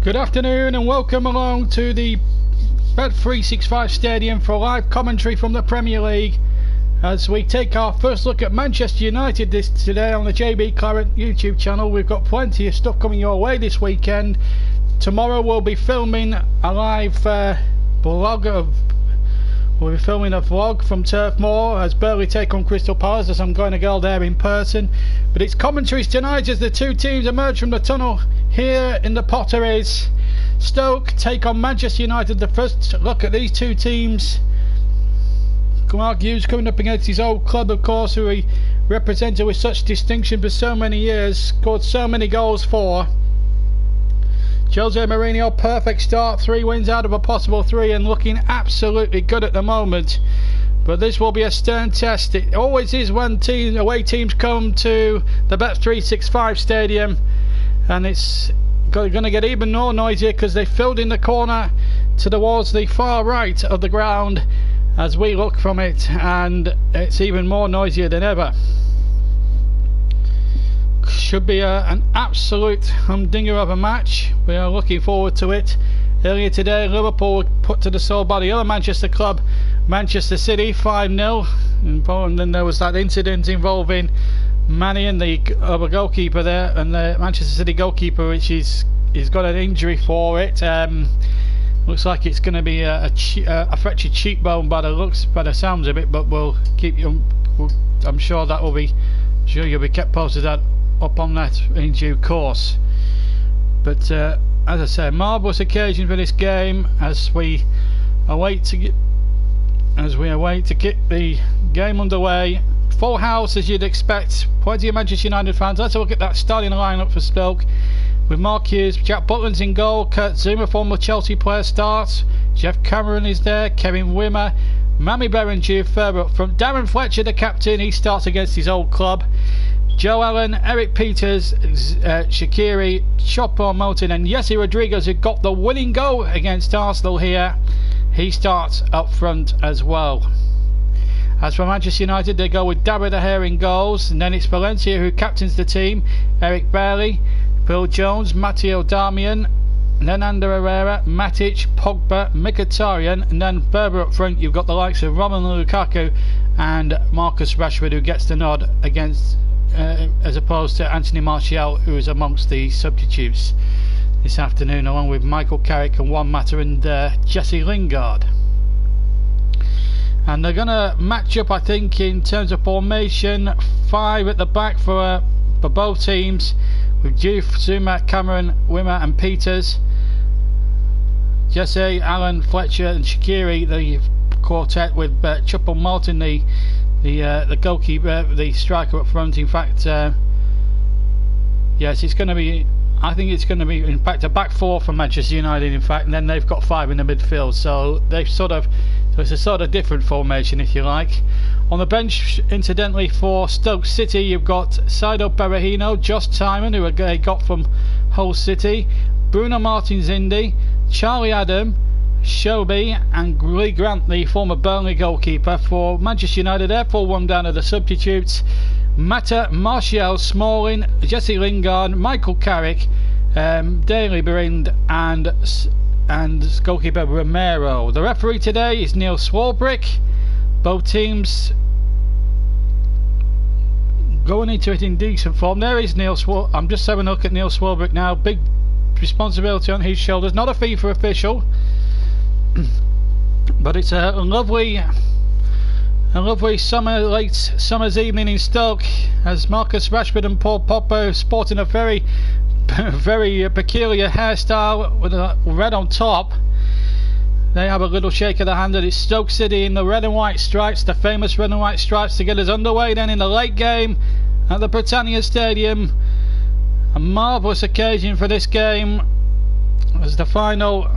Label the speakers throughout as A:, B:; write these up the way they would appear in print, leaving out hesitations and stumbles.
A: Good afternoon and welcome along to the Bet365 Stadium for live commentary from the Premier League as we take our first look at Manchester United today on the JB Claret YouTube channel. We've got plenty of stuff coming your way this weekend. Tomorrow we'll be filming a live vlog from Turf Moor as Burnley take on Crystal Palace, as I'm going to go there in person. But it's commentaries tonight as the two teams emerge from the tunnel here in the Potteries. Stoke take on Manchester United. The first look at these two teams. Mark Hughes coming up against his old club, of course, who he represented with such distinction for so many years, scored so many goals for. Jose Mourinho, perfect start, 3 wins out of a possible 3 and looking absolutely good at the moment. But this will be a stern test. It always is when away teams come to the Bet365 Stadium, and it's going to get even more noisier because they filled in the corner towards the far right of the ground as we look from it, and it's even more noisier than ever. Should be an absolute humdinger of a match. We are looking forward to it. Earlier today Liverpool were put to the sword by the other Manchester club, Manchester City, 5-0, and then there was that incident involving Manny and the other goalkeeper there, and the Manchester City goalkeeper, which he's got an injury for it. Looks like it's going to be a fractured cheekbone by the sounds of it, but we'll keep you. I'm sure that will be. Sure, you'll be kept posted up on that in due course. But as I say, marvellous occasion for this game as we await to get the game underway. Full house as you'd expect. Plenty of Manchester United fans. Let's look at that starting lineup for Stoke. With Mark Hughes, Jack Butland's in goal, Kurt Zuma, former Chelsea player, starts. Jeff Cameron is there, Kevin Wimmer, Mami Berenguer further up front. Darren Fletcher, the captain, he starts against his old club. Joe Allen, Eric Peters, Shaqiri, Chopper Moulton and Jesse Rodriguez, who got the winning goal against Arsenal here. He starts up front as well. As for Manchester United, they go with David De Gea in goals, and then it's Valencia who captains the team, Eric Bailey, Phil Jones, Matteo Darmian, then Ander Herrera, Matic, Pogba, Mkhitaryan, and then further up front you've got the likes of Romelu Lukaku and Marcus Rashford, who gets the nod against as opposed to Anthony Martial, who is amongst the substitutes this afternoon, along with Michael Carrick and Juan Mata and Jesse Lingard. And they're going to match up, I think, in terms of formation, 5 at the back for both teams, with Juve, Zuma, Cameron, Wimmer and Peters, Jesse, Allen, Fletcher and Shaqiri, the quartet, with Chupple Martin, the goalkeeper, the striker up front. In fact, yes, it's going to be, I think it's going to be, in fact, a back 4 for Manchester United, in fact, and then they've got 5 in the midfield, so they've so it's a sort of different formation, if you like. On the bench, incidentally, for Stoke City, you've got Saido Berahino, Josh Tymon, who they got from Hull City, Bruno Martins-Indy, Charlie Adam, Shobi and Lee Grant, the former Burnley goalkeeper. For Manchester United, therefore one down of the substitutes, Mata, Martial, Smalling, Jesse Lingard, Michael Carrick, Daley Berind and goalkeeper Romero. The referee today is Neil Swarbrick. Both teams going into it in decent form. There is Neil Swarbrick. I'm just having a look at Neil Swarbrick now. Big responsibility on his shoulders. Not a FIFA official, but it's a lovely late summer's evening in Stoke as Marcus Rashford and Paul Pogba, sporting a very peculiar hairstyle with a red on top, they have a little shake of the hand. And it's Stoke City in the red and white stripes, the famous red and white stripes, to get us underway then in the late game at the Britannia Stadium. A marvellous occasion for this game as the final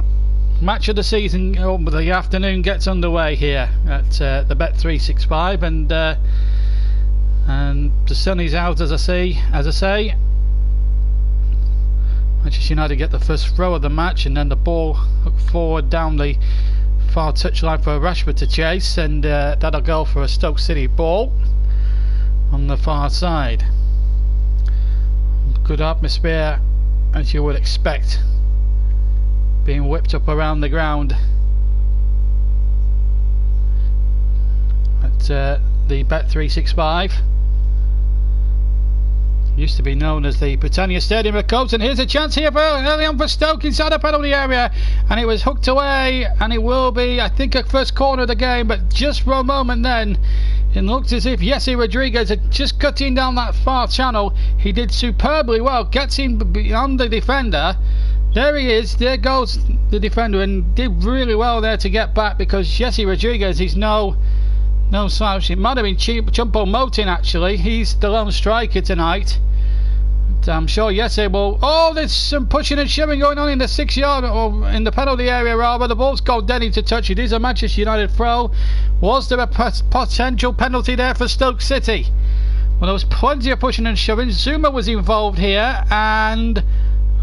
A: match of the season, the afternoon, gets underway here at the Bet365, and the sun is out, as I say. Manchester United get the first throw of the match, and then the ball hooked forward down the far touchline for Rashford to chase, and that'll go for a Stoke City ball on the far side. Good atmosphere, as you would expect being whipped up around the ground at the Bet365. Used to be known as the Britannia Stadium of Coats, and here's a chance here for early on for Stoke inside the penalty area, and it was hooked away, and it will be, I think, a first corner of the game. But just for a moment then, it looked as if Jesse Rodriguez had just cut in down that far channel. He did superbly well, gets in beyond the defender. There he is, there goes the defender, and did really well there to get back, because Jesse Rodriguez is no slouch. It might have been Chumpo Motin actually. He's the lone striker tonight. But I'm sure Jesse will. Oh, there's some pushing and shoving going on in the 6 yard, or in the penalty area rather. The ball's gone dead into touch. It is a Manchester United throw. Was there a potential penalty there for Stoke City? Well, there was plenty of pushing and shoving. Zuma was involved here, and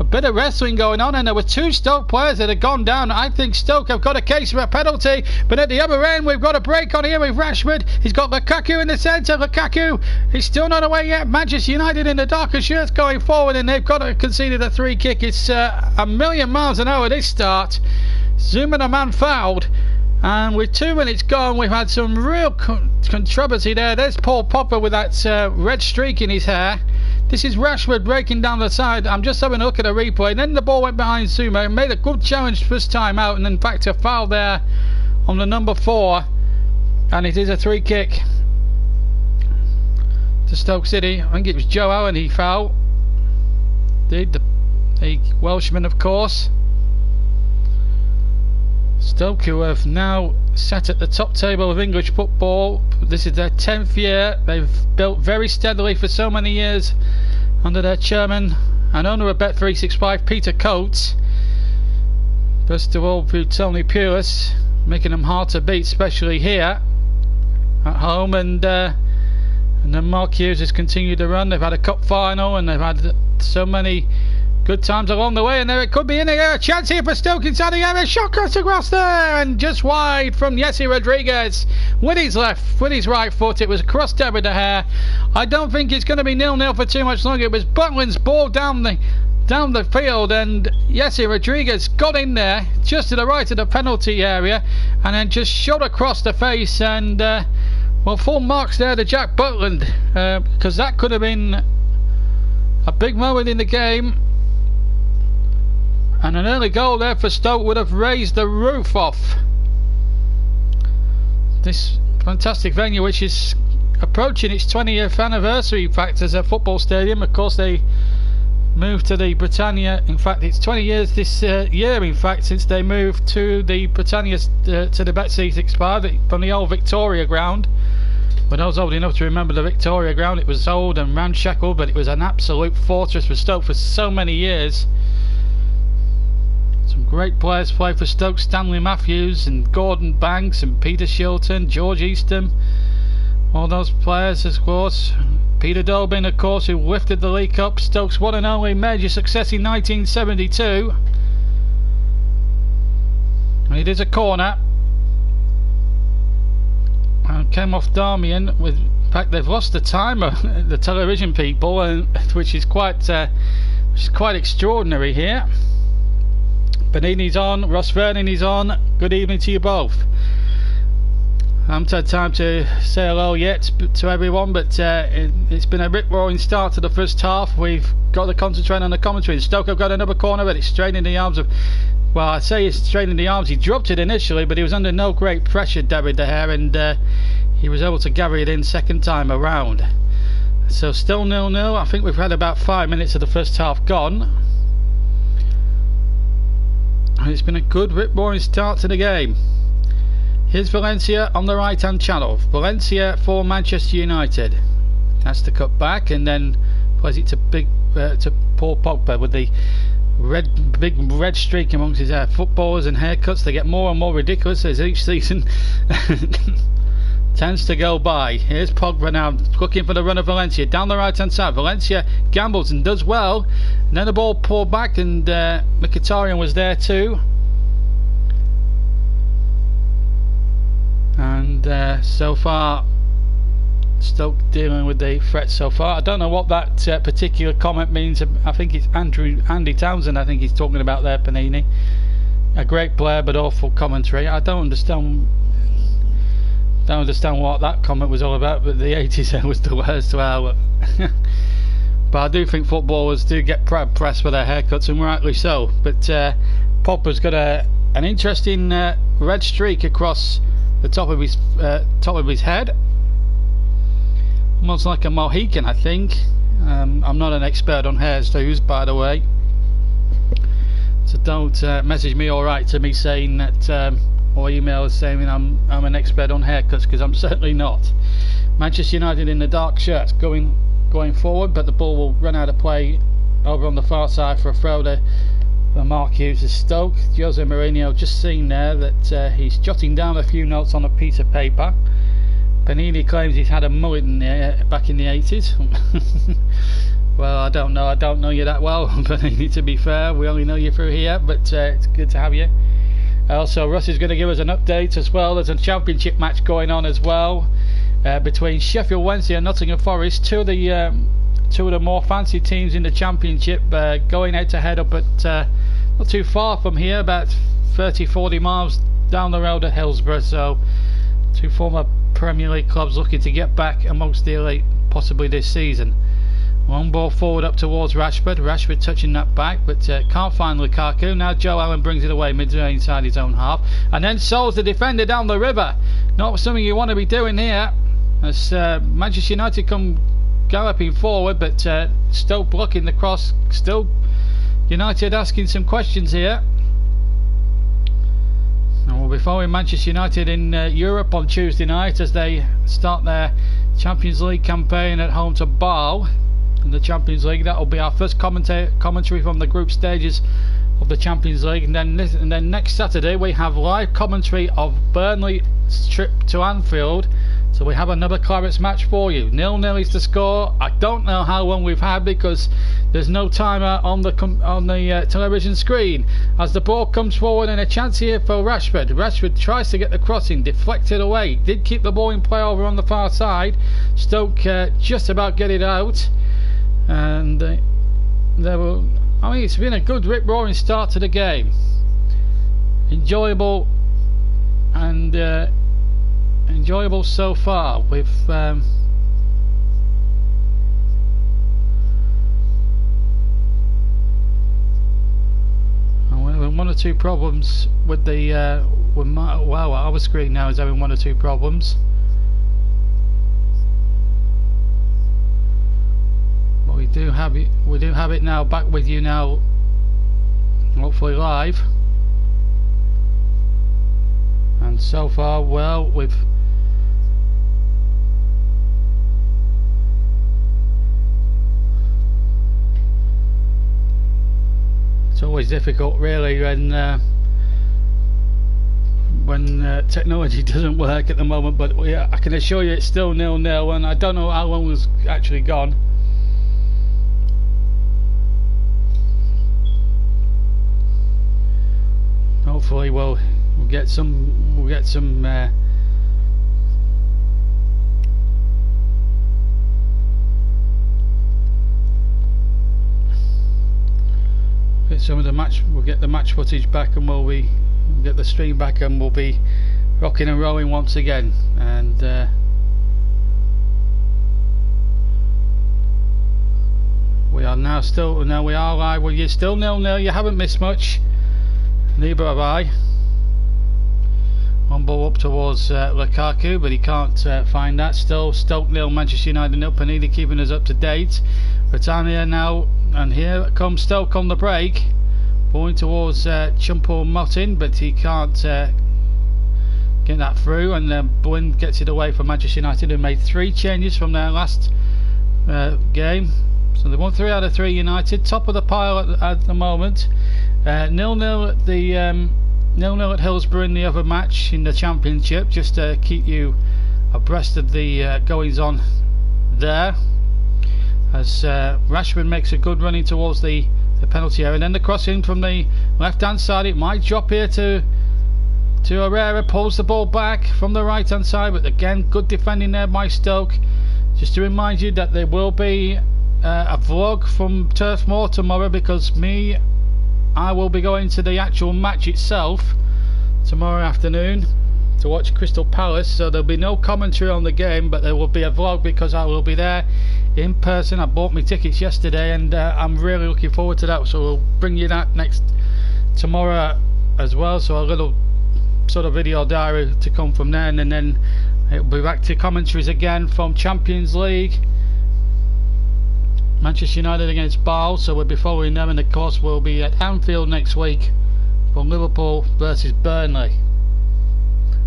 A: a bit of wrestling going on, and there were two Stoke players that had gone down. I think Stoke have got a case for a penalty, but at the other end we've got a break on here with Rashford. He's got Lukaku in the centre. Lukaku is still not away yet. Manchester United in the darker shirts going forward, and they've got conceded a free kick. It's a million miles an hour this start. Zuma, the man, fouled, and with 2 minutes gone we've had some real controversy there. There's Paul Pogba with that red streak in his hair. This is Rashford breaking down the side. I'm just having a look at a replay. Then the ball went behind Zuma and made a good challenge first time out, and in fact a foul there on the number 4, and it is a free kick to Stoke City. I think it was Joe Allen he fouled. The Welshman, of course. Stoke, who have now sat at the top table of English football. This is their 10th year. They've built very steadily for so many years under their chairman and owner of Bet365, Peter Coates. First of all through Tony Pulis, making them hard to beat, especially here at home, and then Mark Hughes has continued to run. They've had a cup final, and they've had so many good times along the way, and there it could be in the air. A chance here for Stoke inside the area. Shot across there, and just wide from Jesse Rodriguez with his left, with his right foot. It was across David De Gea. I don't think it's going to be 0-0 for too much longer. It was Butland's ball down the field, and Jesse Rodriguez got in there just to the right of the penalty area, and then just shot across the face, and well, full marks there to Jack Butland, because that could have been a big moment in the game. And an early goal there for Stoke would have raised the roof off this fantastic venue, which is approaching its 20th anniversary, in fact, as a football stadium. Of course, they moved to the Britannia. In fact, it's 20 years this year, in fact, since they moved to the Britannia, to the Bet365 from the old Victoria ground. When I was old enough to remember the Victoria ground, it was old and ramshackle, but it was an absolute fortress for Stoke for so many years. Some great players play for Stoke: Stanley Matthews and Gordon Banks and Peter Shilton, George Eastham, all those players, of course. Peter Dolbin, of course, who lifted the League Cup, Stoke's one and only major success in 1972. And it is a corner, and came off Darmian. With, in fact, they've lost the timer, the television people, which is quite extraordinary here. Benini's on, Ross Vernon is on. Good evening to you both. I haven't had time to say hello yet to everyone, but it's been a rip-roaring start to the first half. We've got to concentrate on the commentary. Stoke have got another corner, but it's straight in the arms of, well, I say it's straight in the arms. He dropped it initially, but he was under no great pressure, David De Gea, and he was able to gather it in second time around. So still 0-0. I think we've had about 5 minutes of the first half gone. And it's been a good rip-roaring start to the game. Here's Valencia on the right hand channel. Valencia for Manchester United. That's the cut back, and then plays it to Paul Pogba with the big red streak amongst his hair. Footballers and haircuts, they get more and more ridiculous as each season tends to go by. Here's Pogba now looking for the run of Valencia down the right hand side. Valencia gambles and does well, and then the ball pulled back, and Mkhitaryan was there too, and so far Stoke dealing with the threat so far. I don't know what that particular comment means. I think it's Andy Townsend, I think he's talking about there, Panini. a great player but awful commentary. I don't understand what that comment was all about, but the 80s was the worst. Well, but I do think footballers do get pressed for their haircuts, and rightly so. But Pogba's got an interesting red streak across the top of his head, almost like a Mohican, I think. I'm not an expert on hairstyles, by the way, so don't message me or write to me saying that or email saying I'm an expert on haircuts, because I'm certainly not. Manchester United in the dark shirts going forward, but the ball will run out of play over on the far side for a throw to Mark Hughes' Stoke. Jose Mourinho just seen there that he's jotting down a few notes on a piece of paper. Panini claims he's had a mullet back in the 80s. Well, I don't know you that well, Panini, to be fair. We only know you through here, but it's good to have you. Also, Russ is going to give us an update as well. There's a championship match going on as well between Sheffield Wednesday and Nottingham Forest. Two of the more fancy teams in the championship going head to head up at not too far from here, about 30-40 miles down the road at Hillsborough. So two former Premier League clubs looking to get back amongst the elite possibly this season. Long ball forward up towards Rashford touching that back, but can't find Lukaku. Now Joe Allen brings it away midway inside his own half, and then solves the defender down the river. Not something you want to be doing here, as Manchester United come galloping forward, but Stoke blocking the cross. Still United asking some questions here. And we'll be following Manchester United in Europe on Tuesday night as they start their Champions League campaign at home to Bâle in the Champions League. That will be our first commentary from the group stages of the Champions League, and then next Saturday we have live commentary of Burnley's trip to Anfield. So we have another Clarets match for you. 0-0 is the score. I don't know how long we've had because there's no timer on the television screen. As the ball comes forward, and a chance here for Rashford. Rashford tries to get the crossing, deflected away. Did keep the ball in play over on the far side. Stoke just about get it out, and it's been a good rip-roaring start to the game. Enjoyable and enjoyable so far. With we're having one or two problems with the our screen now is having one or two problems. But we do have it now back with you now, hopefully live. And so far, well, it's always difficult really when technology doesn't work at the moment, but I can assure you it's still 0-0, and I don't know how long was actually gone. Hopefully we'll get some get some of the match. We'll get the match footage back, and we'll get the stream back, and we'll be rocking and rolling once again. And we are live. Well, you're still 0-0. You haven't missed much. Neither have I. One ball up towards Lukaku, but he can't find that. Still Stoke 0, Manchester United 0. Panini keeping us up to date. Britannia now, and here comes Stoke on the break, going towards Chumpur Motin, but he can't get that through, and then Bowen gets it away from Manchester United, who made 3 changes from their last game. So they won 3 out of 3. United top of the pile at the moment. 0-0 at the 0-0 at Hillsborough in the other match in the Championship, just to keep you abreast of the goings on there, as Rashford makes a good running towards the penalty area, and then the crossing from the left hand side. It might drop here to Herrera, pulls the ball back from the right hand side, but again good defending there by Stoke. Just to remind you that there will be a vlog from Turf Moor tomorrow, because me I will be going to the actual match itself tomorrow afternoon to watch Crystal Palace, so there'll be no commentary on the game, but there will be a vlog because I will be there in person. I bought my tickets yesterday, and I'm really looking forward to that, so we'll bring you that next tomorrow as well, so a little sort of video diary to come from then, and then it'll be back to commentaries again from Champions League, Manchester United against Basel, so we'll be following them, and of course we'll be at Anfield next week for Liverpool versus Burnley.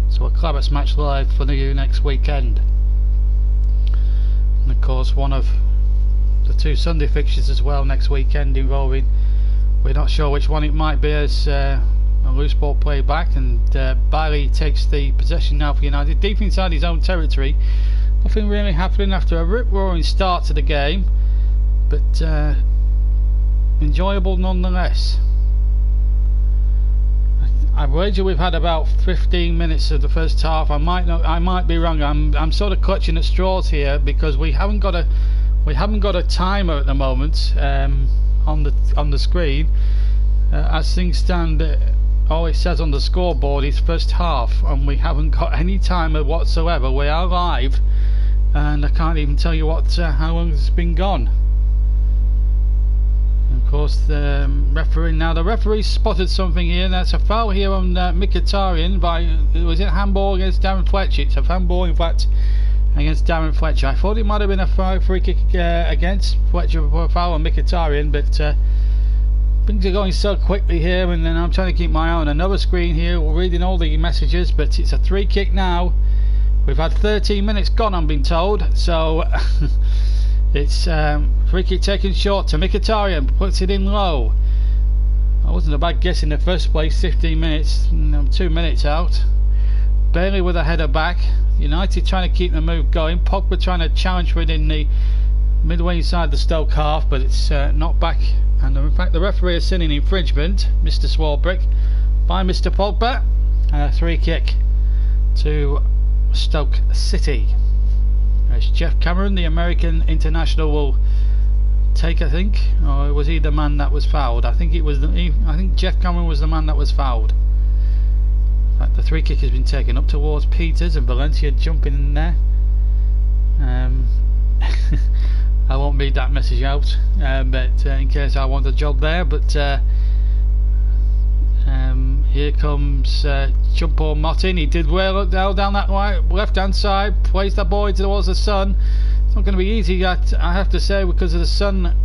A: So a Clabber's match live for you next weekend. And of course one of the 2 Sunday fixtures as well next weekend involving, we're not sure which one it might be, as a loose ball play back, and Bailey takes the possession now for United, deep inside his own territory. Nothing really happening after a rip-roaring start to the game, but enjoyable nonetheless. I wager we've had about 15 minutes of the first half. I might be wrong. I'm sort of clutching at straws here because we haven't got a timer at the moment on the screen. As things stand, all it says on the scoreboard is first half, and we haven't got any timer whatsoever. We are live, and I can't even tell you how long it's been gone. Of course, the referee spotted something here. That's a foul here on Mkhitaryan. Was it handball against Darren Fletcher? It's a handball, in fact, against Darren Fletcher. I thought it might have been a free kick against Fletcher for a foul on Mkhitaryan, but things are going so quickly here, and then I'm trying to keep my eye on another screen here. We're reading all the messages, but it's a 3 kick now. We've had 13 minutes gone, I'm being told, so it's free kick taken short to Mkhitaryan, puts it in low. That wasn't a bad guess in the first place. 15 minutes, 2 minutes out. Bailey with a header back. United trying to keep the move going. Pogba trying to challenge within the midway inside the Stoke half, but it's not back. And in fact, the referee has seen an infringement, Mr. Swarbrick, by Mr. Pogba. And a 3 kick to Stoke City. As Jeff Cameron, the American international, will take, I think, or was he the man that was fouled? I think Jeff Cameron was the man that was fouled. In fact, the 3 kick has been taken up towards Peters, and Valencia jumping in there. I won't read that message out, but in case I want a job there. But here comes Jumpo Motin. He did well down that left hand side, plays the ball towards the sun. It's not going to be easy, I have to say, because of the sun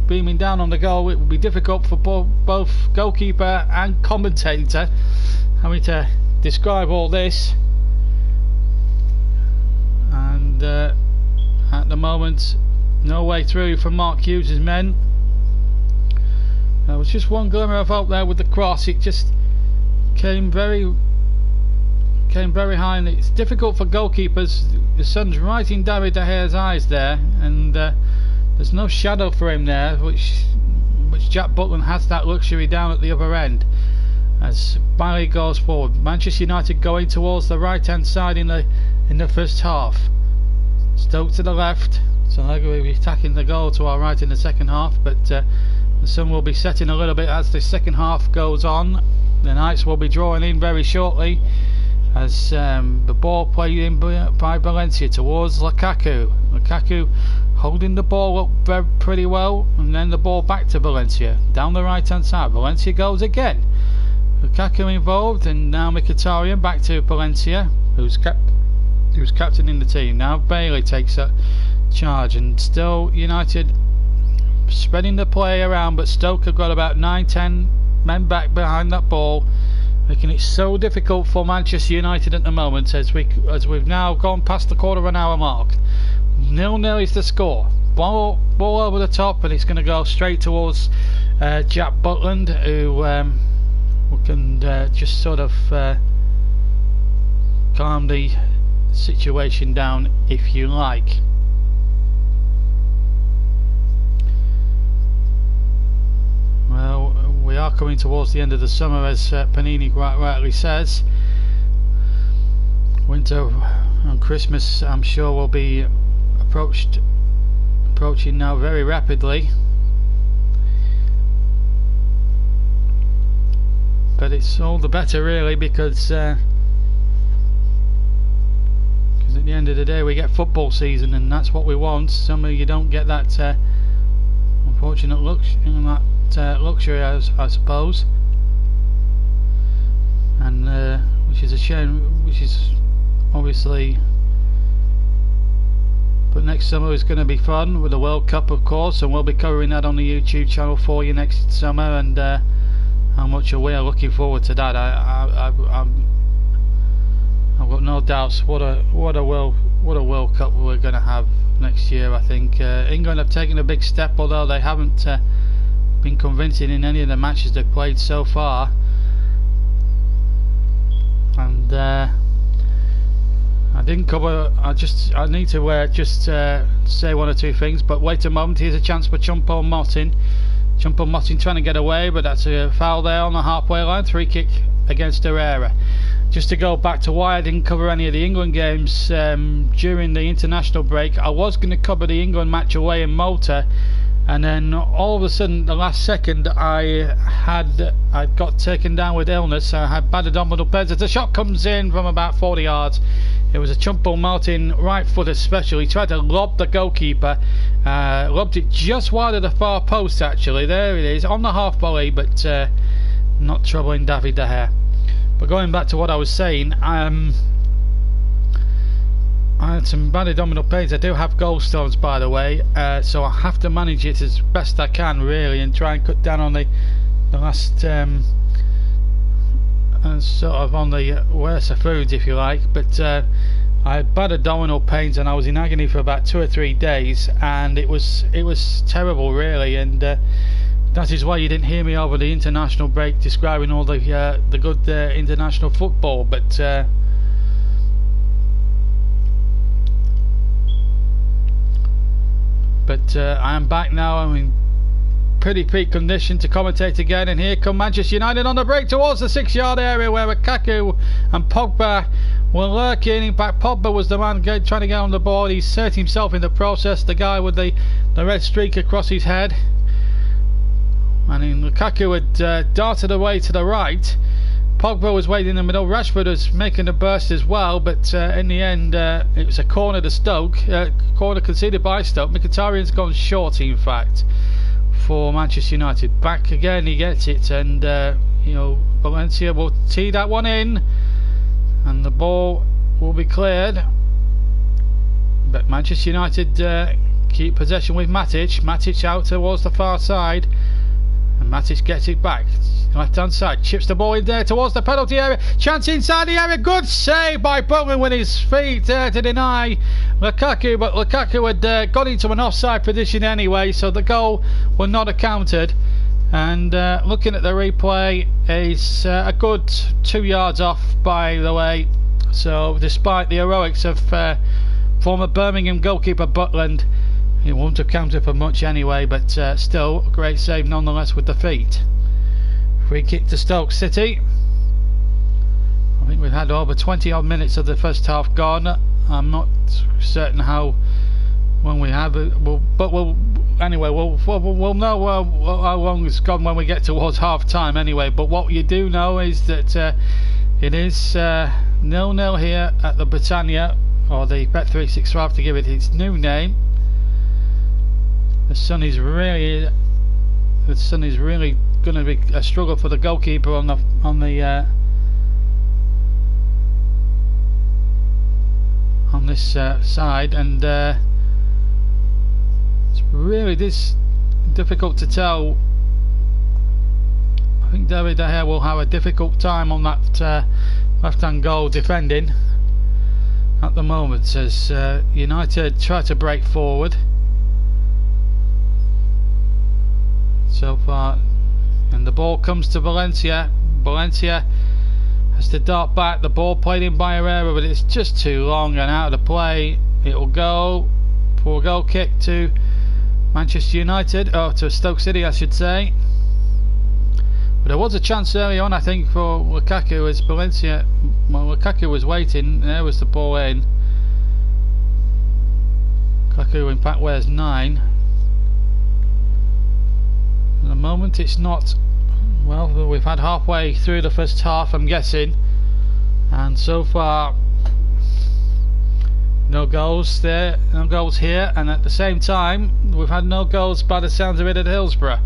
A: beaming down on the goal. It will be difficult for both goalkeeper and commentator having to describe all this. And at the moment, no way through for Mark Hughes' men. There was just one glimmer of hope there with the cross. It just came very high, and it's difficult for goalkeepers. The sun's right in David De Gea's eyes there, and there's no shadow for him there, which Jack Butland has that luxury down at the other end. As Bailey goes forward, Manchester United going towards the right hand side in the first half. Stoke to the left, so they're going to be attacking the goal to our right in the second half, but the sun will be setting a little bit as the second half goes on. The Knights will be drawing in very shortly, as the ball played in by Valencia towards Lukaku. Lukaku holding the ball up pretty well, and then the ball back to Valencia down the right hand side. Valencia goes again. Lukaku involved, and now Mkhitaryan back to Valencia, who's captain in the team. Now Bailey takes a charge, and still United spreading the play around, but Stoke have got about 9-10 men back behind that ball, making it so difficult for Manchester United at the moment, as we've now gone past the quarter of an hour mark. 0-0 is the score. Ball over the top, and it's going to go straight towards Jack Butland, who can just sort of calm the situation down, if you like. Well, we are coming towards the end of the summer, as Panini quite rightly says. Winter and Christmas, I'm sure, will be approaching now very rapidly. it's all the better really, because at the end of the day we get football season, and that's what we want. Some of you don't get that unfortunate luxury, I suppose, and which is a shame, which is obviously. But next summer is going to be fun with the World Cup, of course, and we'll be covering that on the YouTube channel for you next summer, and how much we are looking forward to that. I've got no doubts what a World Cup we're going to have next year. I think England have taken a big step, although they haven't been convincing in any of the matches they've played so far. And I didn't cover. I need to say one or two things. But wait a moment. Here's a chance for Choupo-Moting. Choupo-Moting trying to get away, but that's a foul there on the halfway line. Free kick against Herrera. Just to go back to why I didn't cover any of the England games during the international break. I was going to cover the England match away in Malta, and then all of a sudden, the last second, I got taken down with illness. I had bad abdominal pains. As the shot comes in from about 40 yards. It was a Choupo-Moting right foot especially. He tried to lob the goalkeeper. Lobbed it just wide of the far post actually. There it is on the half volley, but not troubling David De Gea. But going back to what I was saying, I had some bad abdominal pains. I do have gallstones, by the way, so I have to manage it as best I can really, and try and cut down on the last sort of on the worse of foods, if you like. But I had bad abdominal pains, and I was in agony for about 2 or 3 days, and it was terrible really. And that is why you didn't hear me over the international break describing all the good international football. But I am back now. I'm in pretty peak condition to commentate again, and here come Manchester United on the break towards the 6-yard area where Lukaku and Pogba were lurking. In fact, Pogba was the man trying to get on the ball. He's hurt himself in the process, the guy with the red streak across his head. And then Lukaku had darted away to the right. Pogba was waiting in the middle. Rashford was making a burst as well, but in the end it was a corner to Stoke, corner conceded by Stoke. Mkhitaryan's gone short, in fact, for Manchester United. Back again, he gets it, and Valencia will tee that one in, and the ball will be cleared. But Manchester United keep possession with Matic. Matic out towards the far side, and Matic gets it back. Left hand side, chips the ball in there towards the penalty area. Chance inside the area. Good save by Butland with his feet there to deny Lukaku, but Lukaku had got into an offside position anyway, so the goal was not accounted. And looking at the replay, it's a good 2 yards off, by the way. So despite the heroics of former Birmingham goalkeeper Butland, it won't have counted for much anyway, but still a great save nonetheless with the feet. Free kick to Stoke City. I think we've had over 20 odd minutes of the first half gone. I'm not certain how when we have it, but we'll know how long it's gone when we get towards half time anyway. But what you do know is that it is 0-0 here at the Britannia, or the Bet365 to give it its new name. The sun is really going to be a struggle for the goalkeeper on this side, and it's really difficult to tell. I think David De Gea will have a difficult time on that left-hand goal defending at the moment as United try to break forward so far. And the ball comes to Valencia. Valencia has to dart back. The ball played in by Herrera, but it's just too long and out of the play. It will go for a goal kick to Manchester United, or to Stoke City I should say. But there was a chance early on, I think, for Lukaku as Valencia, well, Lukaku was waiting. There was the ball in. Lukaku in fact wears 9. At the moment it's not well, we've had halfway through the first half, I'm guessing, and so far no goals there, no goals here, and at the same time we've had no goals by the sounds of it at Hillsborough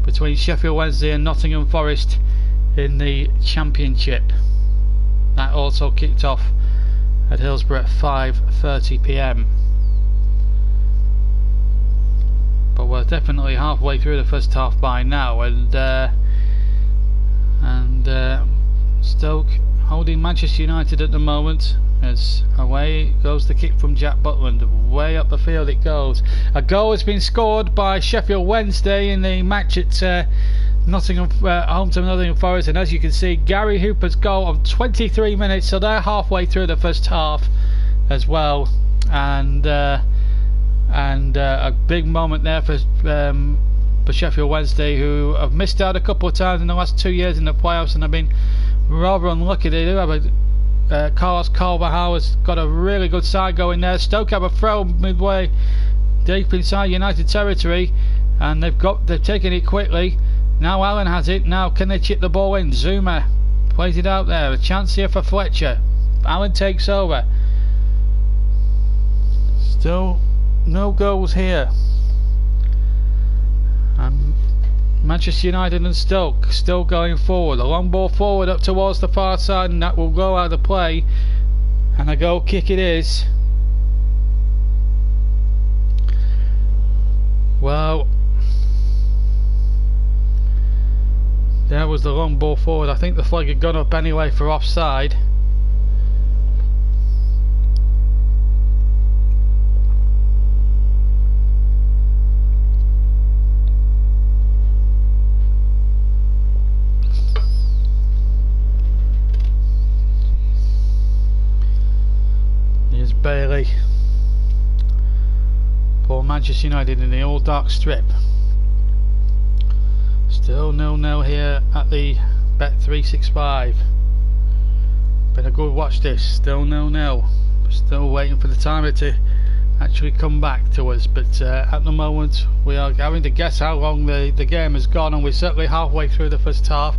A: between Sheffield Wednesday and Nottingham Forest in the Championship. That also kicked off at Hillsborough at 5:30 PM. But we're definitely halfway through the first half by now, and Stoke holding Manchester United at the moment, as away goes the kick from Jack Butland. Way up the field it goes. A goal has been scored by Sheffield Wednesday in the match at Nottingham, home to Nottingham Forest, and as you can see, Gary Hooper's goal on 23 minutes, so they're halfway through the first half as well, and a big moment there for Sheffield Wednesday, who have missed out a couple of times in the last 2 years in the playoffs and have been rather unlucky. They do have a Carlos Carvajal has got a really good side going there. Stoke have a throw midway deep inside United territory, and they've taken it quickly. Now Allen has it. Now can they chip the ball in? Zuma plays it out there. A chance here for Fletcher. Allen takes over. Still no goals here. Manchester United and Stoke still going forward. A long ball forward up towards the far side, and that will go out of play. And a goal kick it is. Well, there was the long ball forward. I think the flag had gone up anyway for offside. Here's Bailey for Manchester United in the Old Dark Strip. Still 0-0 here at the Bet365. Been a good watch this. Still 0-0. Still waiting for the timer to actually come back to us. But at the moment we are having to guess how long the game has gone, and we're certainly halfway through the first half.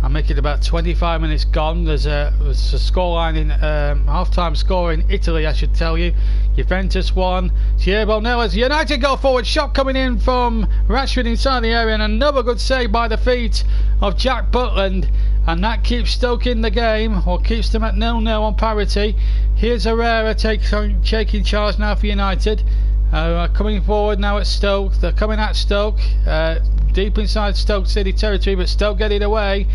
A: I make it about 25 minutes gone. There's a scoreline in half-time score in Italy, I should tell you. Juventus 1, Thierry nil as United go forward. Shot coming in from Rashford inside the area, and another good save by the feet of Jack Butland, and that keeps Stoke in the game, or keeps them at 0-0 on parity. Here's Herrera taking charge now for United. Coming forward now at Stoke. They're coming at Stoke, deep inside Stoke City territory, but Stoke get it away.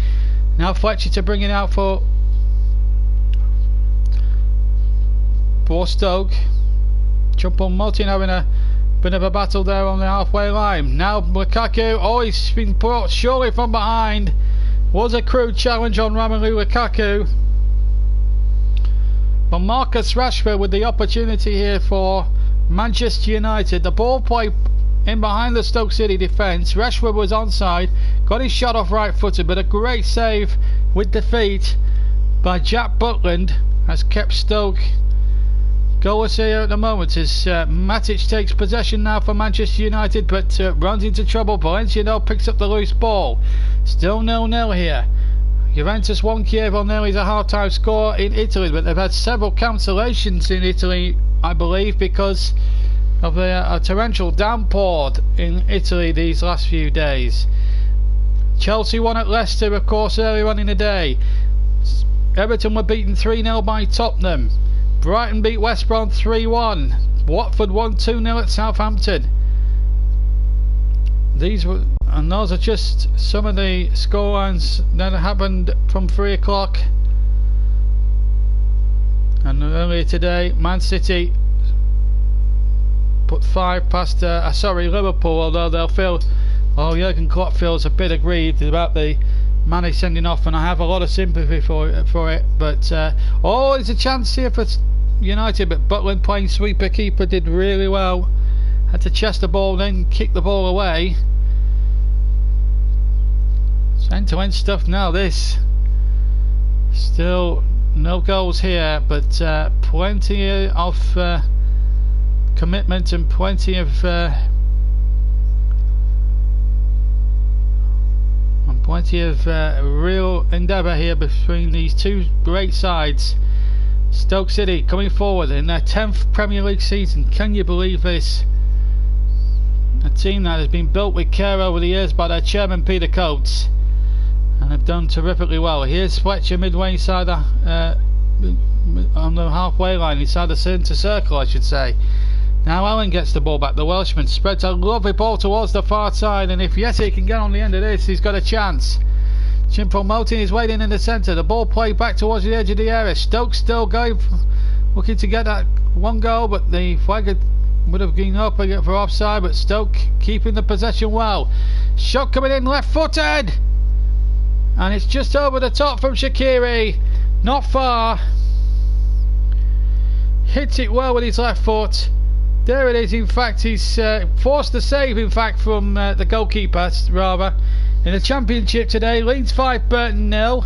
A: Now Fletcher to bring it out for Stoke. Choupo-Moting having a bit of a battle there on the halfway line. Now Lukaku, oh, he's been brought surely from behind. Was a crude challenge on Romelu Lukaku. But Marcus Rashford with the opportunity here for Manchester United. The ball played in behind the Stoke City defence. Rashford was onside, got his shot off right footed, but a great save with the feet by Jack Butland has kept Stoke goalless here at the moment, as Matic takes possession now for Manchester United, but runs into trouble. Valencia picks up the loose ball. Still 0-0 here. Juventus 1, Kiev 0 is a half-time score in Italy, but they've had several cancellations in Italy, I believe, because of a torrential downpour in Italy these last few days. Chelsea won at Leicester, of course, earlier on in the day. Everton were beaten 3-0 by Tottenham. Brighton beat West Brom 3-1. Watford won 2-0 at Southampton. Those are just some of the scorelines that happened from 3 o'clock. And earlier today, Man City put 5 past Liverpool, although they'll feel, Jurgen Klopp feels a bit aggrieved about the Mane sending off, and I have a lot of sympathy for it. But there's a chance here for United, but Butland playing sweeper keeper did really well. Had to chest the ball, then kick the ball away. It's end-to-end stuff now, this. Still no goals here, but plenty of commitment and Plenty of real endeavour here between these two great sides. Stoke City coming forward in their 10th Premier League season. Can you believe this? A team that has been built with care over the years by their chairman Peter Coates, and have done terrifically well. Here's Fletcher midway inside the on the halfway line, inside the centre circle I should say. Now Allen gets the ball back. The Welshman spreads a lovely ball towards the far side, and if Yeti can get on the end of this, he's got a chance. Chimpo-Moting is waiting in the centre. The ball played back towards the edge of the area. Stoke still going, looking to get that one goal, but the flag would have been up again for offside, but Stoke keeping the possession well. Shot coming in, left footed, and it's just over the top from Shaqiri. Not far. Hits it well with his left foot. There it is. In fact, he's forced the save, in fact, from the goalkeeper, rather. In the Championship today, Leeds 5, Burton 0.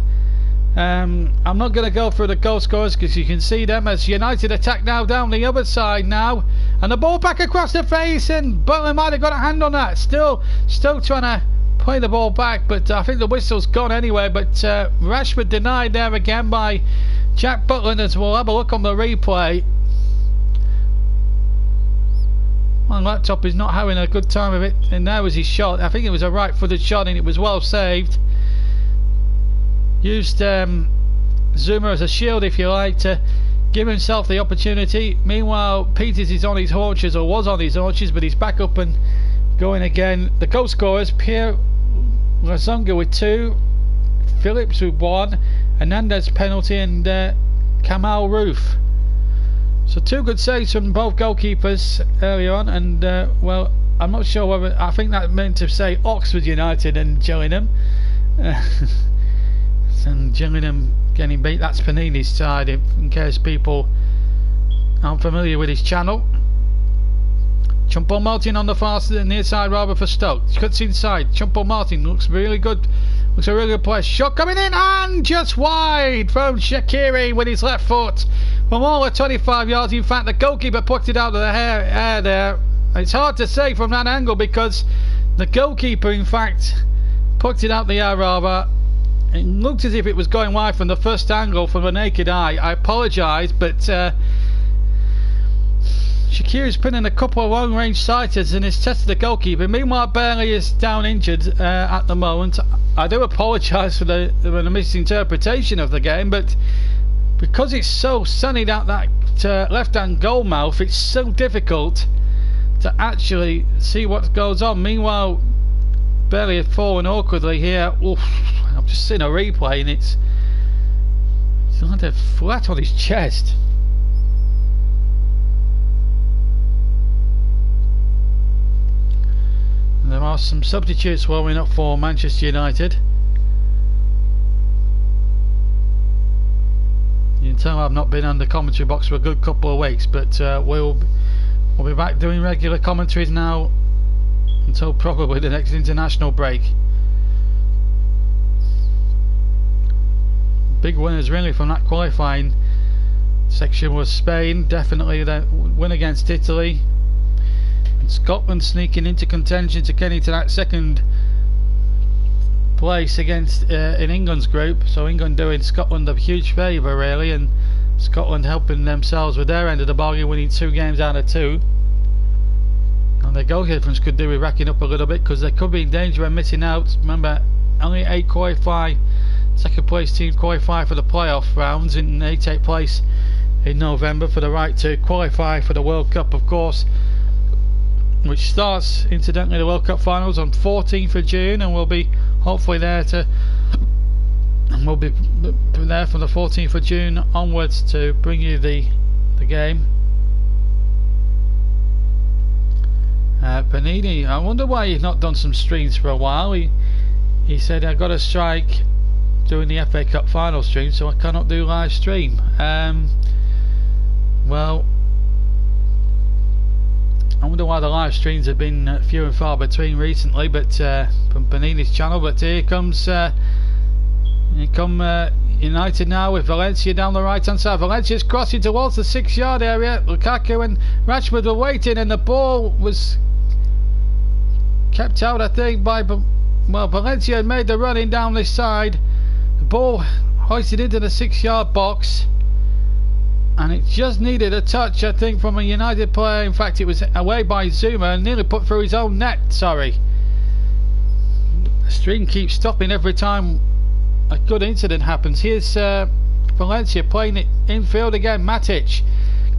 A: I'm not going to go through the goal scorers because you can see them as United attack now down the other side now. And the ball back across the face, and Butler might have got a hand on that. Still trying to play the ball back, but I think the whistle's gone anyway. But Rashford denied there again by Jack Butland, as we'll have a look on the replay. My laptop is not having a good time of it, and there was his shot. I think it was a right-footed shot, and it was well saved. Used Zuma as a shield, if you like, to give himself the opportunity. Meanwhile, Peters is on his haunches, or was on his haunches, but he's back up and going again. The goal scorers: Pierre Lazonga with 2, Phillips with 1, Hernandez penalty, and Kamal Roof. So 2 good saves from both goalkeepers early on, and well, I'm not sure whether, I think that meant to say Oxford United and Gillingham. And Gillingham getting beat. That's Panini's side, in case people aren't familiar with his channel. Chumpo-Moting on the far near side rather for Stoke. Cuts inside. Chumpo-Moting looks really good. Looks a really good play. Shot coming in and just wide from Shaqiri with his left foot. From all of 25 yards. In fact, the goalkeeper put it out of the air there. It's hard to say from that angle because the goalkeeper, in fact, put it out the air rather. It looked as if it was going wide from the first angle from the naked eye. I apologise, but Shaqiri's put in a couple of long-range sighters and has tested the goalkeeper. Meanwhile, Bailey is down injured at the moment. I do apologise for the misinterpretation of the game, but because it's so sunny down that left-hand goal mouth, it's so difficult to actually see what goes on. Meanwhile, Bailey had fallen awkwardly here. Oof, I've just seen a replay and it's landed flat on his chest. And there are some substitutes warming up for Manchester United. You can tell I've not been on the commentary box for a good couple of weeks, but we'll be back doing regular commentaries now until probably the next international break. Big winners really from that qualifying section was Spain, definitely the win against Italy, and Scotland sneaking into contention to get into that second place against in England's group. So England doing Scotland a huge favour really, and Scotland helping themselves with their end of the bargain, winning 2 games out of 2. And their goal difference could do with racking up a little bit, because they could be in danger of missing out. Remember, only 8 qualify, second place teams qualify for the playoff rounds, and they take place in November for the right to qualify for the World Cup, of course, which starts incidentally the World Cup finals on 14th of June, and we'll be hopefully there and we'll be there from the 14th of June onwards to bring you the game. Panini, I wonder why he's not done some streams for a while. He said I got a strike doing the FA Cup final stream, so I cannot do live stream. Well, I wonder why the live streams have been few and far between recently, but from Panini's channel. But here comes United now with Valencia down the right hand side. Valencia's crossing towards the 6-yard area. Lukaku and Rashford were waiting, and the ball was kept out, I think, by Well, Valencia had made the running down this side. The ball hoisted into the 6-yard box, and it just needed a touch, I think, from a United player. In fact, it was away by Zuma and nearly put through his own net. Sorry. The stream keeps stopping every time a good incident happens. Here's Valencia playing it infield again. Matic,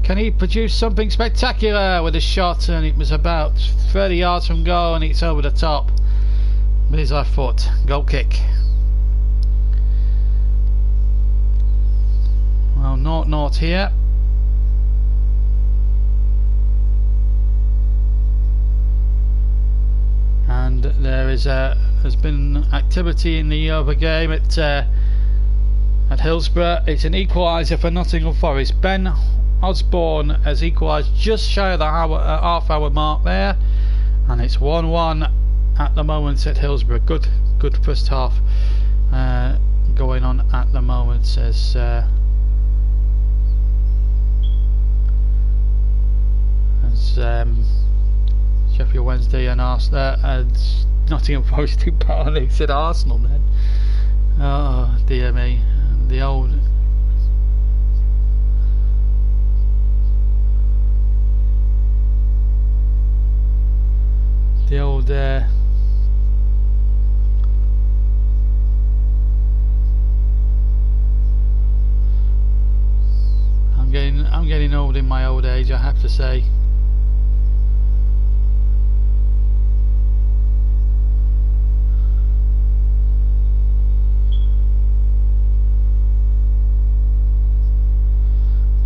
A: can he produce something spectacular with a shot? And it was about 30 yards from goal, and it's over the top with his left foot. Goal kick. Well, 0-0 here. And there is has been activity in the other game at Hillsborough. It's an equaliser for Nottingham Forest. Ben Osborne has equalised just shy of the half-hour mark there, and it's 1-1 at the moment at Hillsborough. Good first half going on at the moment, says Sheffield Wednesday and Arsenal and Nottingham Forest do partly said Arsenal then. Oh dear me, the old I'm getting old in my old age, I have to say.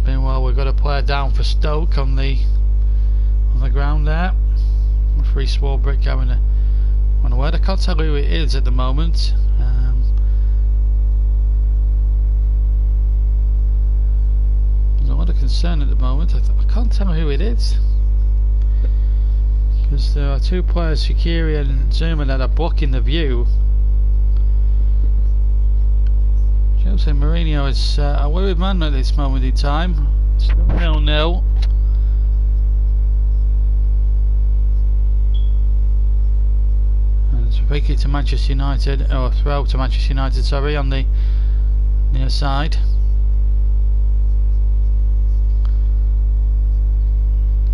A: Meanwhile, we've got a player down for Stoke on the ground there. A free small brick going on the word. I can't tell who it is at the moment. There's a lot of concern at the moment. I can't tell who it is, because there are two players, Shaqiri and Zuma, that are blocking the view. Jose Mourinho is a worried man at this moment in time. Still 0-0. And it's a free kick to Manchester United, or throw to Manchester United, sorry, on the near side.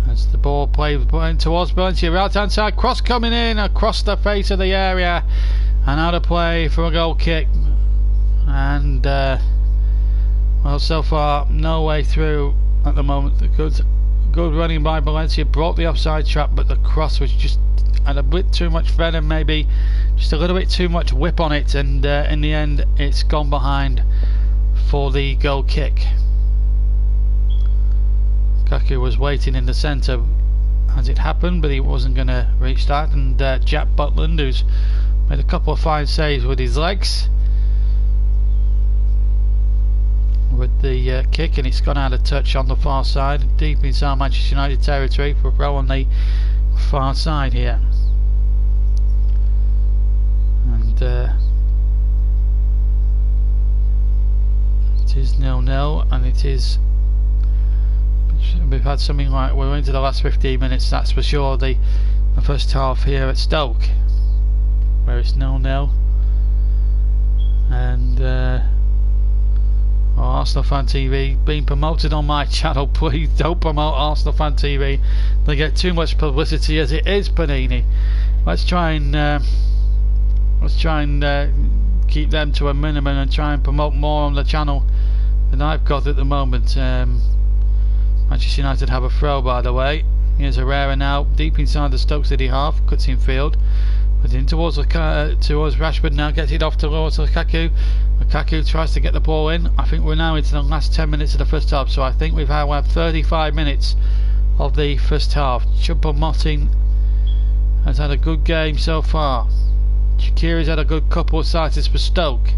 A: As the ball played towards Valencia, right hand side, cross coming in across the face of the area, and out of play for a goal kick. And well, so far no way through at the moment. The good running by Valencia brought the offside trap, but the cross was just had a bit too much venom, maybe just a little bit too much whip on it, and in the end it's gone behind for the goal kick. Kaku was waiting in the centre as it happened, but he wasn't going to reach that, and Jack Butland, who's made a couple of fine saves with his legs with the kick, and it's gone out of touch on the far side, deep inside Manchester United territory for a throw on the far side here. And it is 0-0, and it is, we've had something like, we're into the last 15 minutes, that's for sure, the first half here at Stoke, where it's 0-0. And Arsenal Fan TV being promoted on my channel. Please don't promote Arsenal Fan TV, they get too much publicity as it is, Panini. Let's try and keep them to a minimum and try and promote more on the channel than I've got at the moment. Manchester United have a throw, by the way. Here's Herrera now, deep inside the Stoke City half, cuts in field, but in towards Rashford now, gets it off towards Lukaku. Lukaku tries to get the ball in. I think we're now into the last 10 minutes of the first half, so I think we've had 35 minutes of the first half. Choupo-Moting has had a good game so far. Shaqiri's had a good couple of sights for Stoke.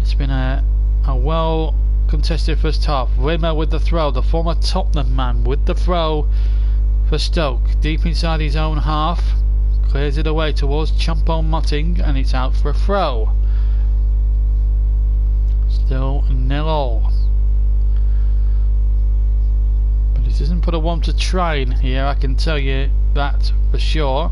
A: It's been a well contested first half. Rimmer with the throw, the former Tottenham man with the throw for Stoke, deep inside his own half, clears it away towards Choupo-Moting, and it's out for a throw. Still 0-0, but it isn't put a one to train here, I can tell you that for sure.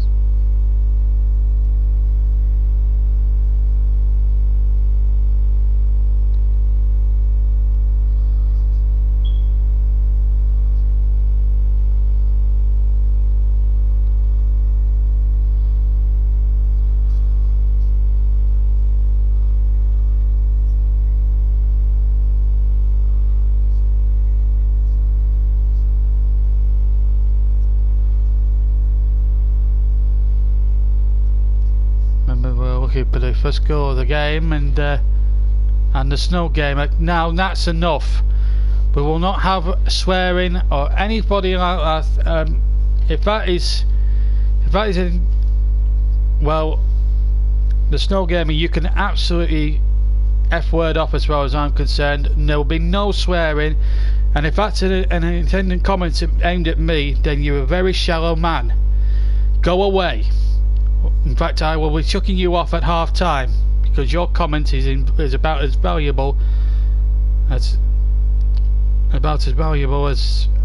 A: goalkeeper, the first goal of the game, and the snow game. Now that's enough. We will not have swearing or anybody like that. If that is well, the snow gamer, you can absolutely F word off as far as I'm concerned. There will be no swearing, and if that's an intended comment aimed at me, then you're a very shallow man. Go away. In fact, I will be chucking you off at half time because your comment is about as valuable as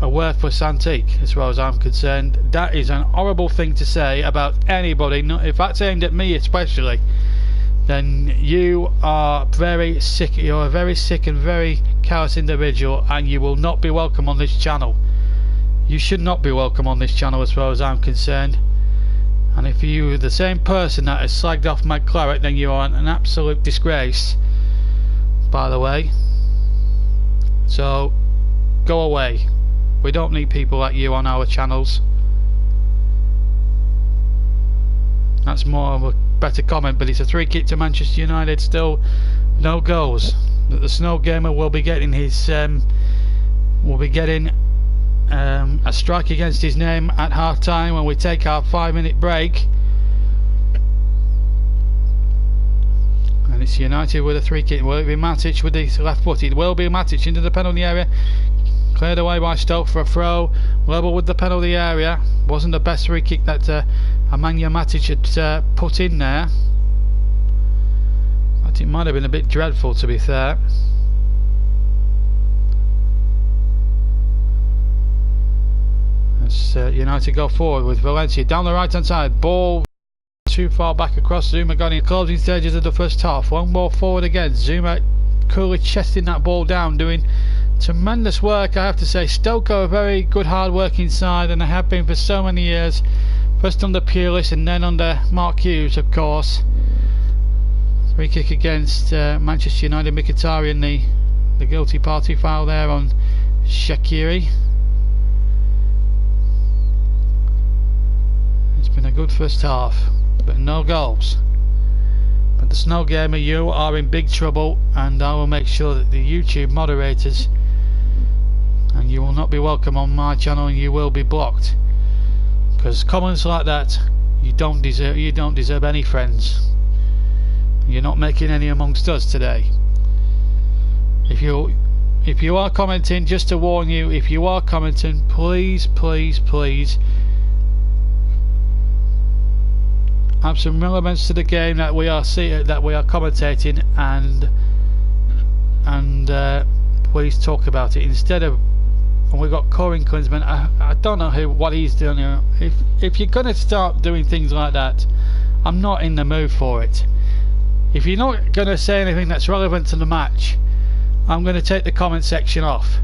A: a worthless antique as far as I'm concerned. That is an horrible thing to say about anybody. If that's aimed at me especially, then you are very sick. You're a very sick and very callous individual, and you will not be welcome on this channel. You should not be welcome on this channel as far as I'm concerned. And if you're the same person that has slagged off my claret, then you are an absolute disgrace, by the way. So go away. We don't need people like you on our channels. That's more of a better comment, but it's a 3-kick to Manchester United. Still no goals. But the snow gamer will be getting his a strike against his name at half time when we take our 5-minute break. And it's United with a 3-kick. Will it be Matic with the left foot? It will be Matic into the penalty area. Cleared away by Stoke for a throw. Level with the penalty area. Wasn't the best 3-kick that Nemanja Matic had put in there. But it might have been a bit dreadful, to be fair. As United go forward with Valencia down the right hand side. Ball too far back across. Zuma got in the closing stages of the first half. One ball forward again. Zuma coolly chesting that ball down, doing tremendous work, I have to say. Stoke are a very good hard working side, and they have been for so many years. First under Pulis and then under Mark Hughes, of course. 3-kick against Manchester United. Mkhitaryan, the guilty party foul there on Shaqiri. It's been a good first half, but no goals. But the Snow Gamer, you are in big trouble, and I will make sure that the YouTube moderators, and you will not be welcome on my channel, and you will be blocked, because comments like that, you don't deserve any friends. You're not making any amongst us today. If you are commenting, just to warn you, if you are commenting, please have some relevance to the game that we are commentating, and please talk about it instead of. And we've got Corin Klinsmann. I don't know what he's doing here. If you're gonna start doing things like that, I'm not in the mood for it. If you're not gonna say anything that's relevant to the match, I'm gonna take the comment section off,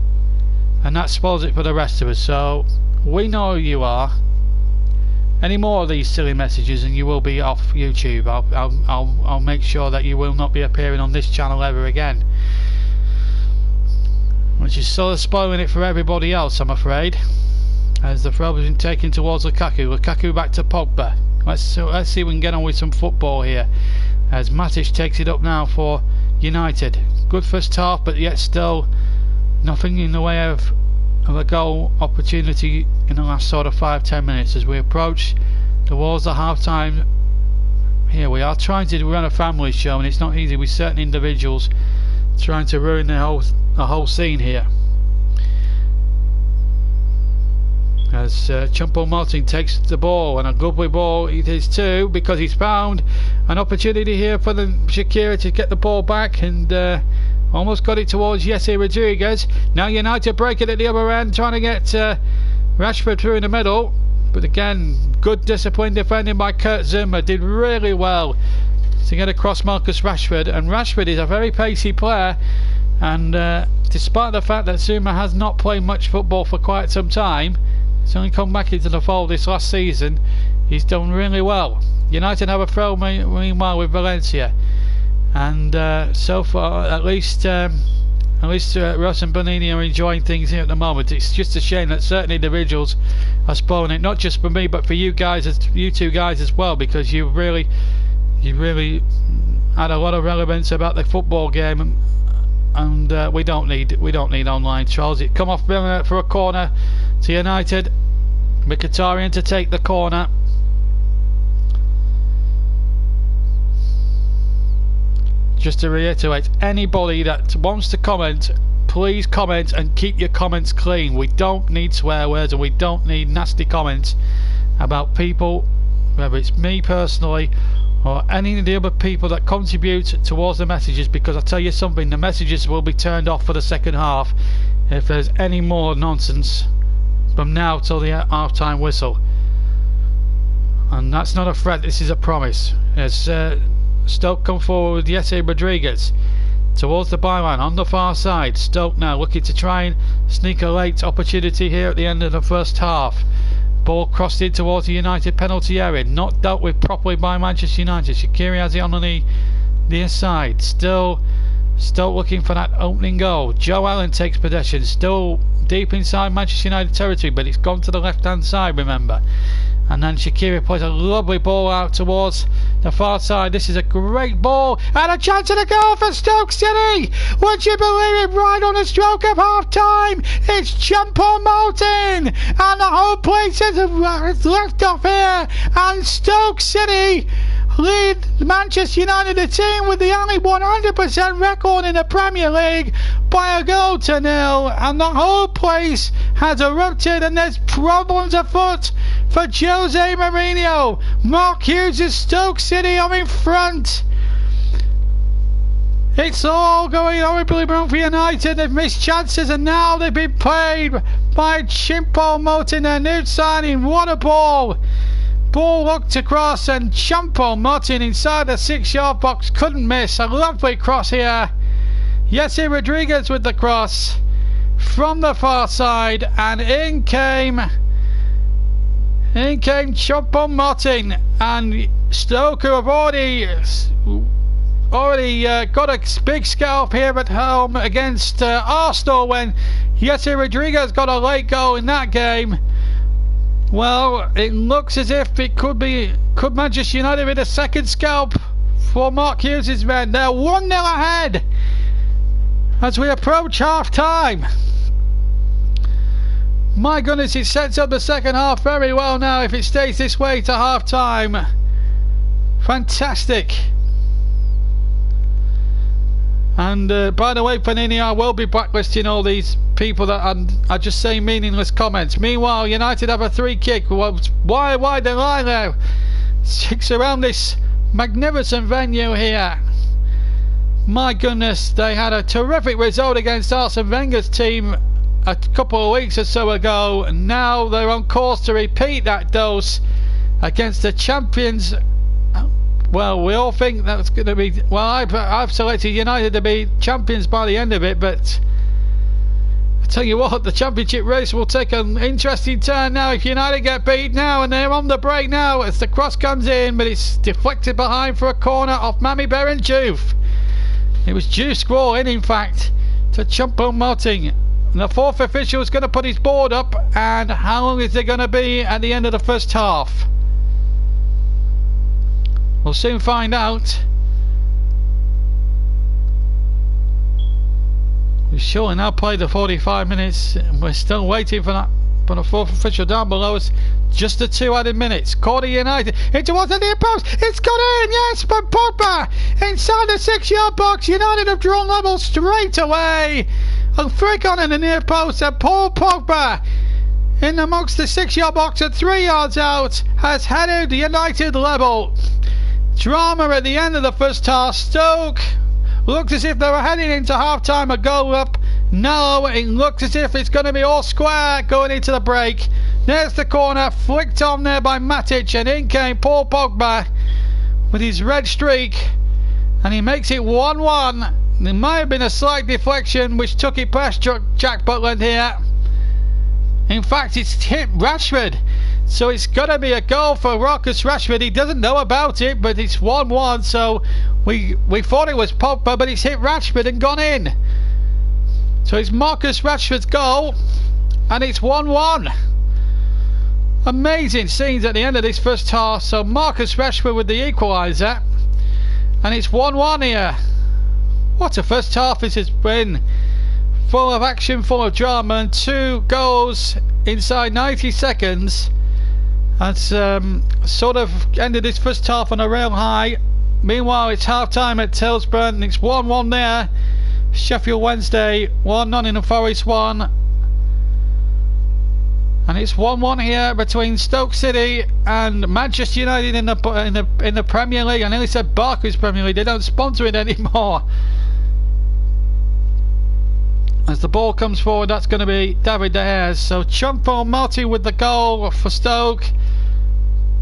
A: and that spoils it for the rest of us. So we know who you are. Any more of these silly messages and you will be off YouTube. I'll make sure that you will not be appearing on this channel ever again, which is sort of spoiling it for everybody else, I'm afraid, as the throw has been taken towards Lukaku back to Pogba. Let's see if we can get on with some football here, as Matic takes it up now for United. Good first half, but yet still nothing in the way of a goal opportunity in the last sort of 5-10 minutes as we approach towards the half time. Here we are trying to run a family show, and it's not easy with certain individuals trying to ruin the whole scene here. As Choupo-Moting takes the ball, and a lovely ball it is too, because he's found an opportunity here for the Shaqiri to get the ball back, and almost got it towards Jesse Rodriguez. Now United break it at the other end, trying to get Rashford through in the middle, but again good discipline defending by Kurt Zuma. Did really well to get across Marcus Rashford, and Rashford is a very pacey player, and despite the fact that Zuma has not played much football for quite some time, he's only come back into the fold this last season, he's done really well. United have a throw meanwhile with Valencia, and so far at least Ross and Bonini are enjoying things here at the moment. It's just a shame that certain individuals are spoiling it, not just for me but for you two guys as well, because you're He really had a lot of relevance about the football game, and we don't need online trolls. It come off for a corner to United. Mkhitaryan to take the corner. Just to reiterate, anybody that wants to comment, please comment and keep your comments clean. We don't need swear words, and we don't need nasty comments about people, whether it's me personally or any of the other people that contribute towards the messages, because I'll tell you something, the messages will be turned off for the second half if there's any more nonsense from now till the half-time whistle. And that's not a threat, this is a promise. As Stoke come forward with Jesse Rodriguez towards the byline on the far side. Stoke now looking to try and sneak a late opportunity here at the end of the first half. Ball crossed in towards the United penalty area, not dealt with properly by Manchester United. Shaqiri has it on the near side. Still looking for that opening goal. Joe Allen takes possession, still deep inside Manchester United territory, but it's gone to the left hand side, remember. And then Shaqiri plays a lovely ball out towards the far side. This is a great ball and a chance at a goal for Stoke City. Would you believe it? Right on the stroke of half time, it's Jean-Paul Martin, and the whole place is left off here, and Stoke City lead Manchester United, the team with the only 100% record in the Premier League, by a goal to nil, and the whole place has erupted, and there's problems afoot for Jose Mourinho. Mark Hughes' Stoke City are in front. It's all going horribly wrong for United. They've missed chances, and now they've been played by Jean-Paul Martin, their new signing. What a ball! Ball looked across, and Jean-Paul Martin inside the 6-yard box couldn't miss. A lovely cross here. Jesse Rodriguez with the cross from the far side, and in came Jean-Paul Martin, and Stoke, who have already got a big scalp here at home against Arsenal when Jesse Rodriguez got a late goal in that game. Well, it looks as if it could Manchester United be the second scalp for Mark Hughes' men. They're 1-0 ahead as we approach half time. My goodness, it sets up the second half very well now if it stays this way to half time. Fantastic. And by the way, Panini, I will be blacklisting all these people that are just saying meaningless comments. Meanwhile, United have a free kick. Well, why the line now? Six around this magnificent venue here. My goodness, they had a terrific result against Arsene Wenger's team a couple of weeks or so ago, and now they're on course to repeat that dose against the champions. Well, we all think that's going to be... Well, I've selected United to be champions by the end of it, but I tell you what, the championship race will take an interesting turn now if United get beat now, and they're on the break now as the cross comes in, but it's deflected behind for a corner off Mami Beran Diouf. It was Diouf scrolling, in fact, to Jean-Paul Martin. And the fourth official is going to put his board up, and how long is it going to be at the end of the first half? We'll soon find out. We've surely now played the 45 minutes, and we're still waiting for that. But the fourth official down below us, just the 2 added minutes. Corner United, it towards the near post, it's got in, yes, but Pogba inside the 6-yard box. United have drawn level straight away. A flick on in the near post, and Paul Pogba in amongst the 6-yard box at 3 yards out has headed United level. Drama at the end of the first half. Stoke looked as if they were heading into half time, a goal up. No, it looks as if it's going to be all square going into the break. There's the corner, flicked on there by Matic, and in came Paul Pogba with his red streak, and he makes it 1-1. There might have been a slight deflection which took it past Jack Butland here. In fact, it's hit Rashford, so it's got to be a goal for Marcus Rashford. He doesn't know about it, but it's 1-1, so we thought it was Pogba, but it's hit Rashford and gone in. So it's Marcus Rashford's goal, and it's 1-1. Amazing scenes at the end of this first half. So Marcus Rashford with the equaliser. And it's 1-1 here. What a first half this has been. Full of action, full of drama, and 2 goals inside 90 seconds. That's sort of ended this first half on a real high. Meanwhile, it's half time at Tillsborough and it's 1-1 there. Sheffield Wednesday 1, Nottingham Forest 1. And it's 1-1 here between Stoke City and Manchester United in the Premier League. I nearly said Barclays Premier League. They don't sponsor it anymore. As the ball comes forward, that's going to be David De Gea. So Chumfo Martin with the goal for Stoke.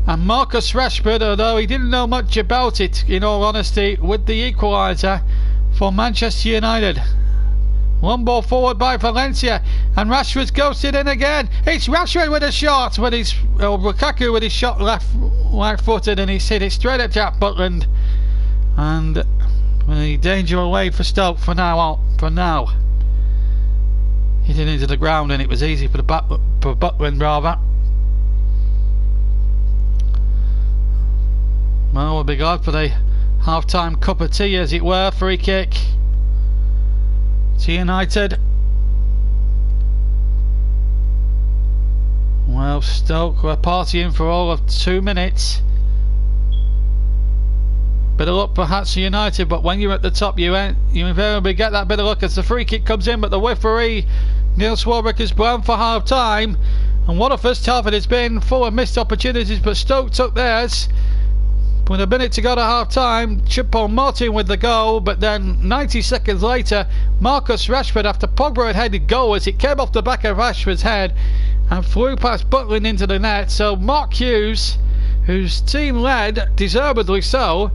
A: And Marcus Rashford, although he didn't know much about it, in all honesty, with the equaliser for Manchester United. One ball forward by Valencia, and Rashford's ghosted in again. It's Rashford with a shot, with his Lukaku with his shot left-footed, and he's hit it straight at Jack Butland. And the danger away for Stoke for now. Hit it into the ground, and it was easy for Butland rather. Well, we'll be glad for the half-time cup of tea, as it were. Free kick to United. Well, Stoke were partying for all of 2 minutes. Bit of luck perhaps for United, but when you're at the top, you invariably get that bit of luck as the free kick comes in. But the referee, Neil Swarbrick, is blown for half-time. And what a first half it has been, full of missed opportunities, but Stoke took theirs. With a minute to go to half-time, Chumfo Martin with the goal, but then 90 seconds later, Marcus Rashford, after Pogba had headed goal, as it came off the back of Rashford's head and flew past Butland into the net. So Mark Hughes, whose team led, deservedly so,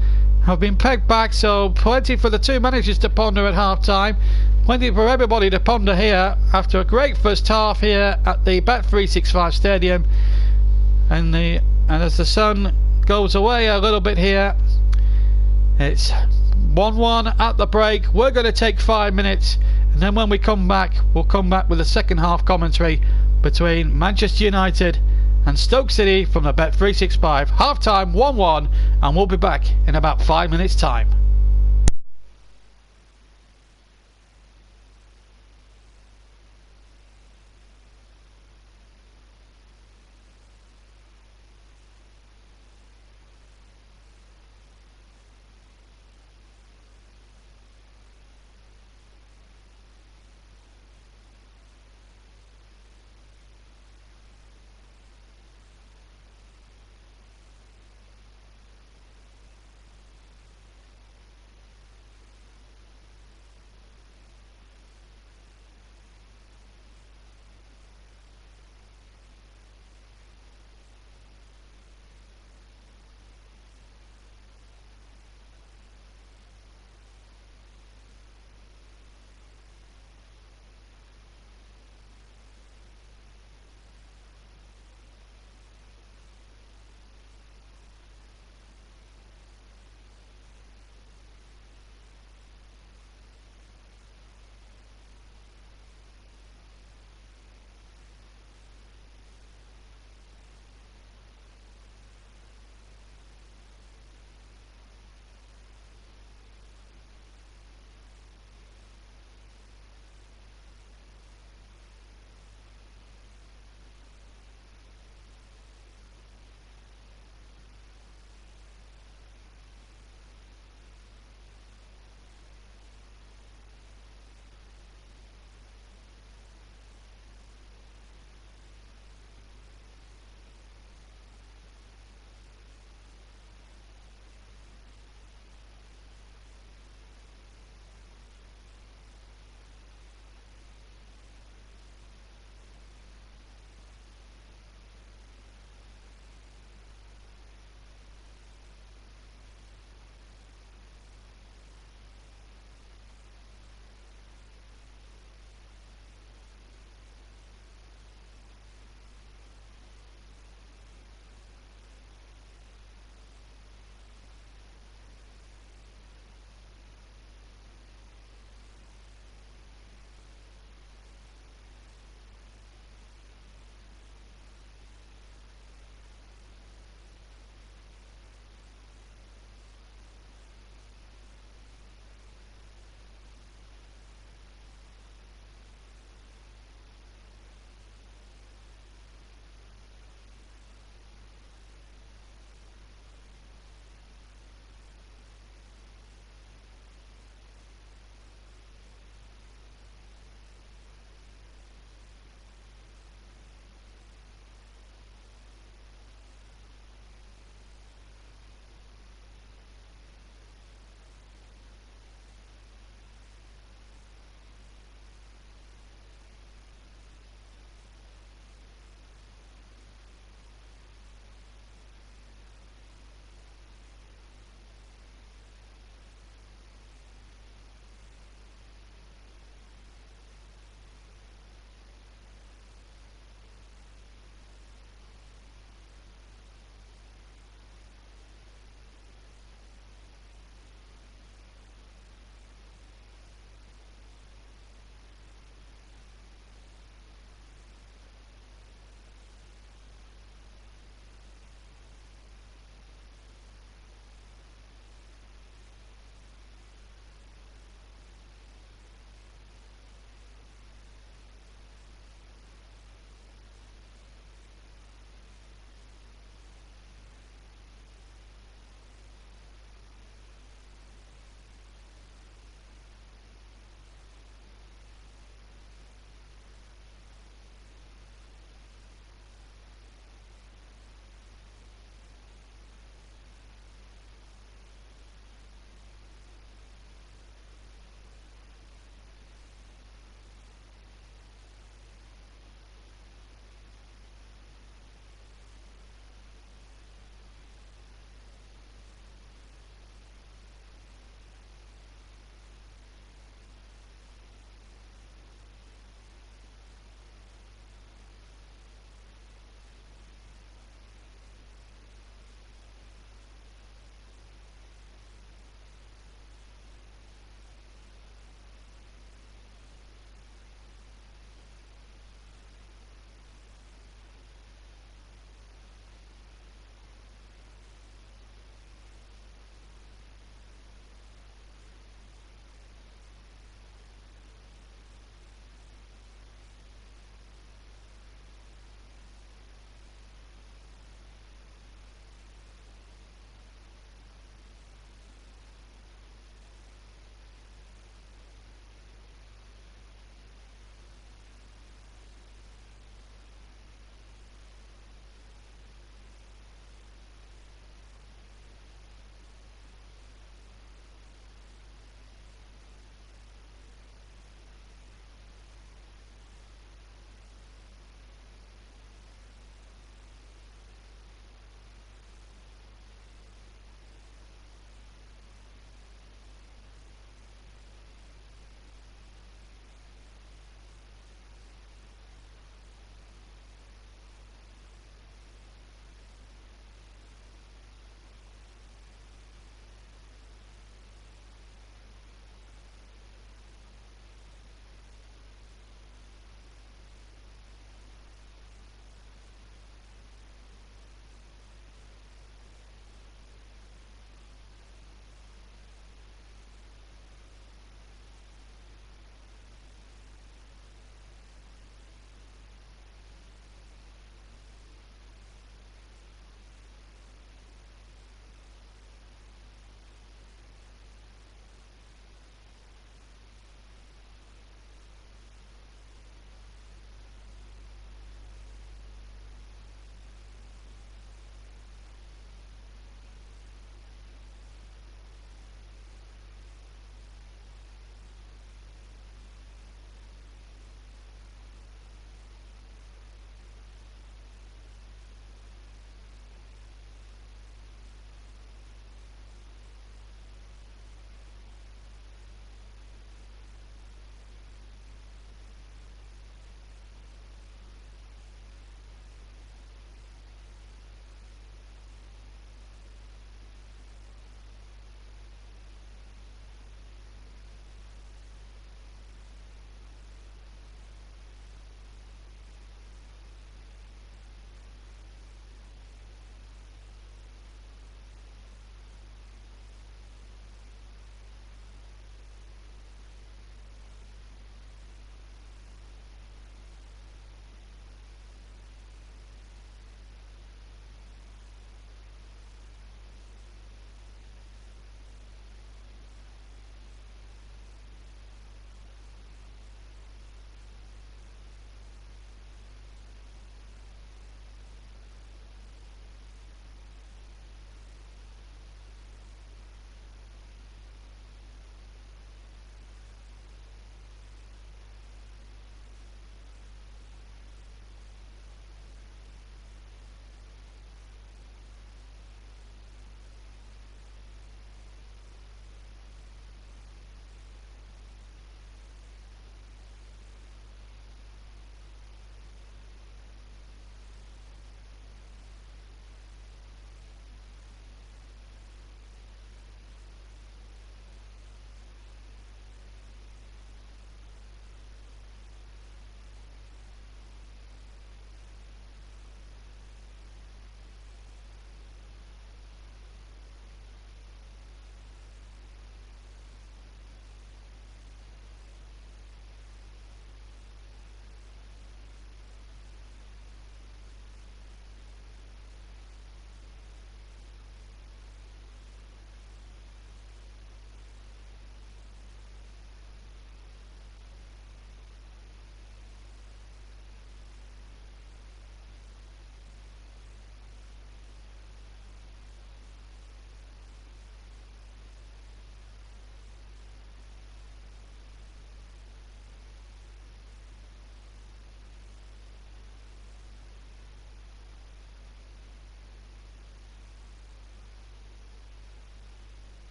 A: have been pegged back. So plenty for the 2 managers to ponder at half-time. Plenty for everybody to ponder here after a great first half here at the Bet365 Stadium. And as the sun goes away a little bit here, it's 1-1 at the break. We're going to take 5 minutes, and then when we come back, we'll come back with the second half commentary between Manchester United and Stoke City from the Bet365. Half time 1-1, and we'll be back in about 5 minutes time.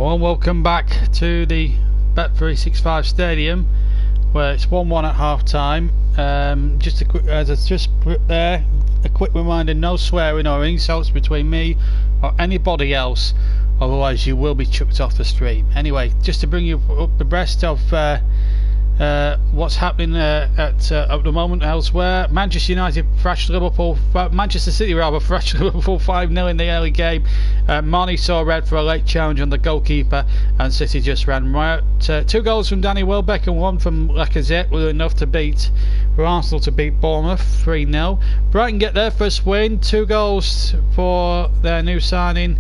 A: Well, welcome back to the Bet365 Stadium, where it's 1-1 at half time. Just a quick, as I just put there, a quick reminder: no swearing or insults between me or anybody else, otherwise you will be chucked off the stream. Anyway, just to bring you up abreast of what's happening at the moment elsewhere. Manchester United thrashed Liverpool, Manchester City rather, thrashed Liverpool 5-0 in the early game. Marnie saw red for a late challenge on the goalkeeper, and City just ran riot. 2 goals from Danny Welbeck and 1 from Lacazette were enough to beat for Arsenal to beat Bournemouth 3-0. Brighton get their first win, 2 goals for their new signing.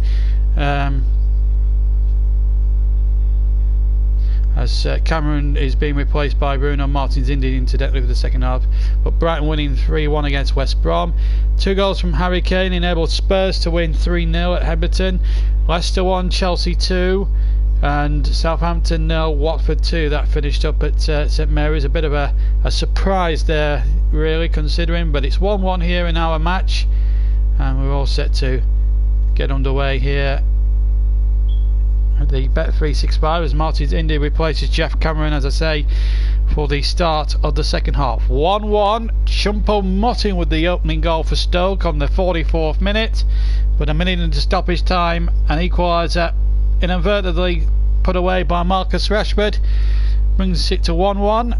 A: As Cameron is being replaced by Bruno Martins Indy incidentally for the second half, but Brighton winning 3-1 against West Brom. 2 goals from Harry Kane enabled Spurs to win 3-0 at Everton. Leicester 1, Chelsea 2, and Southampton 0, Watford 2. That finished up at St Mary's. A bit of a surprise there, really, considering, but it's 1-1 here in our match, and we're all set to get underway here at the Bet365 as Martins Indy replaces Jeff Cameron, as I say, for the start of the second half. 1-1. Choupo-Moting with the opening goal for Stoke on the 44th minute, but a minute into stoppage time, an equaliser inadvertently put away by Marcus Rashford brings it to 1-1,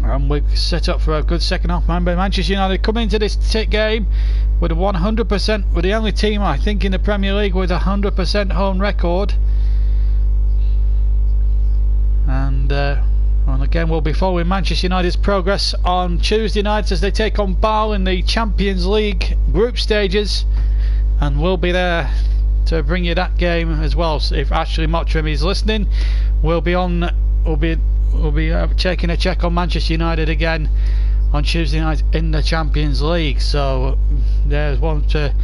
A: and we're set up for a good second half. Remember, Manchester United come into this game with a 100%, with the only team I think in the Premier League with a 100% home record, and again we'll be following Manchester United's progress on Tuesday nights as they take on Bâle in the Champions League group stages, and we'll be there to bring you that game as well. So if Ashley Mottram is listening, we'll be taking a check on Manchester United again on Tuesday night in the Champions League. So there's one to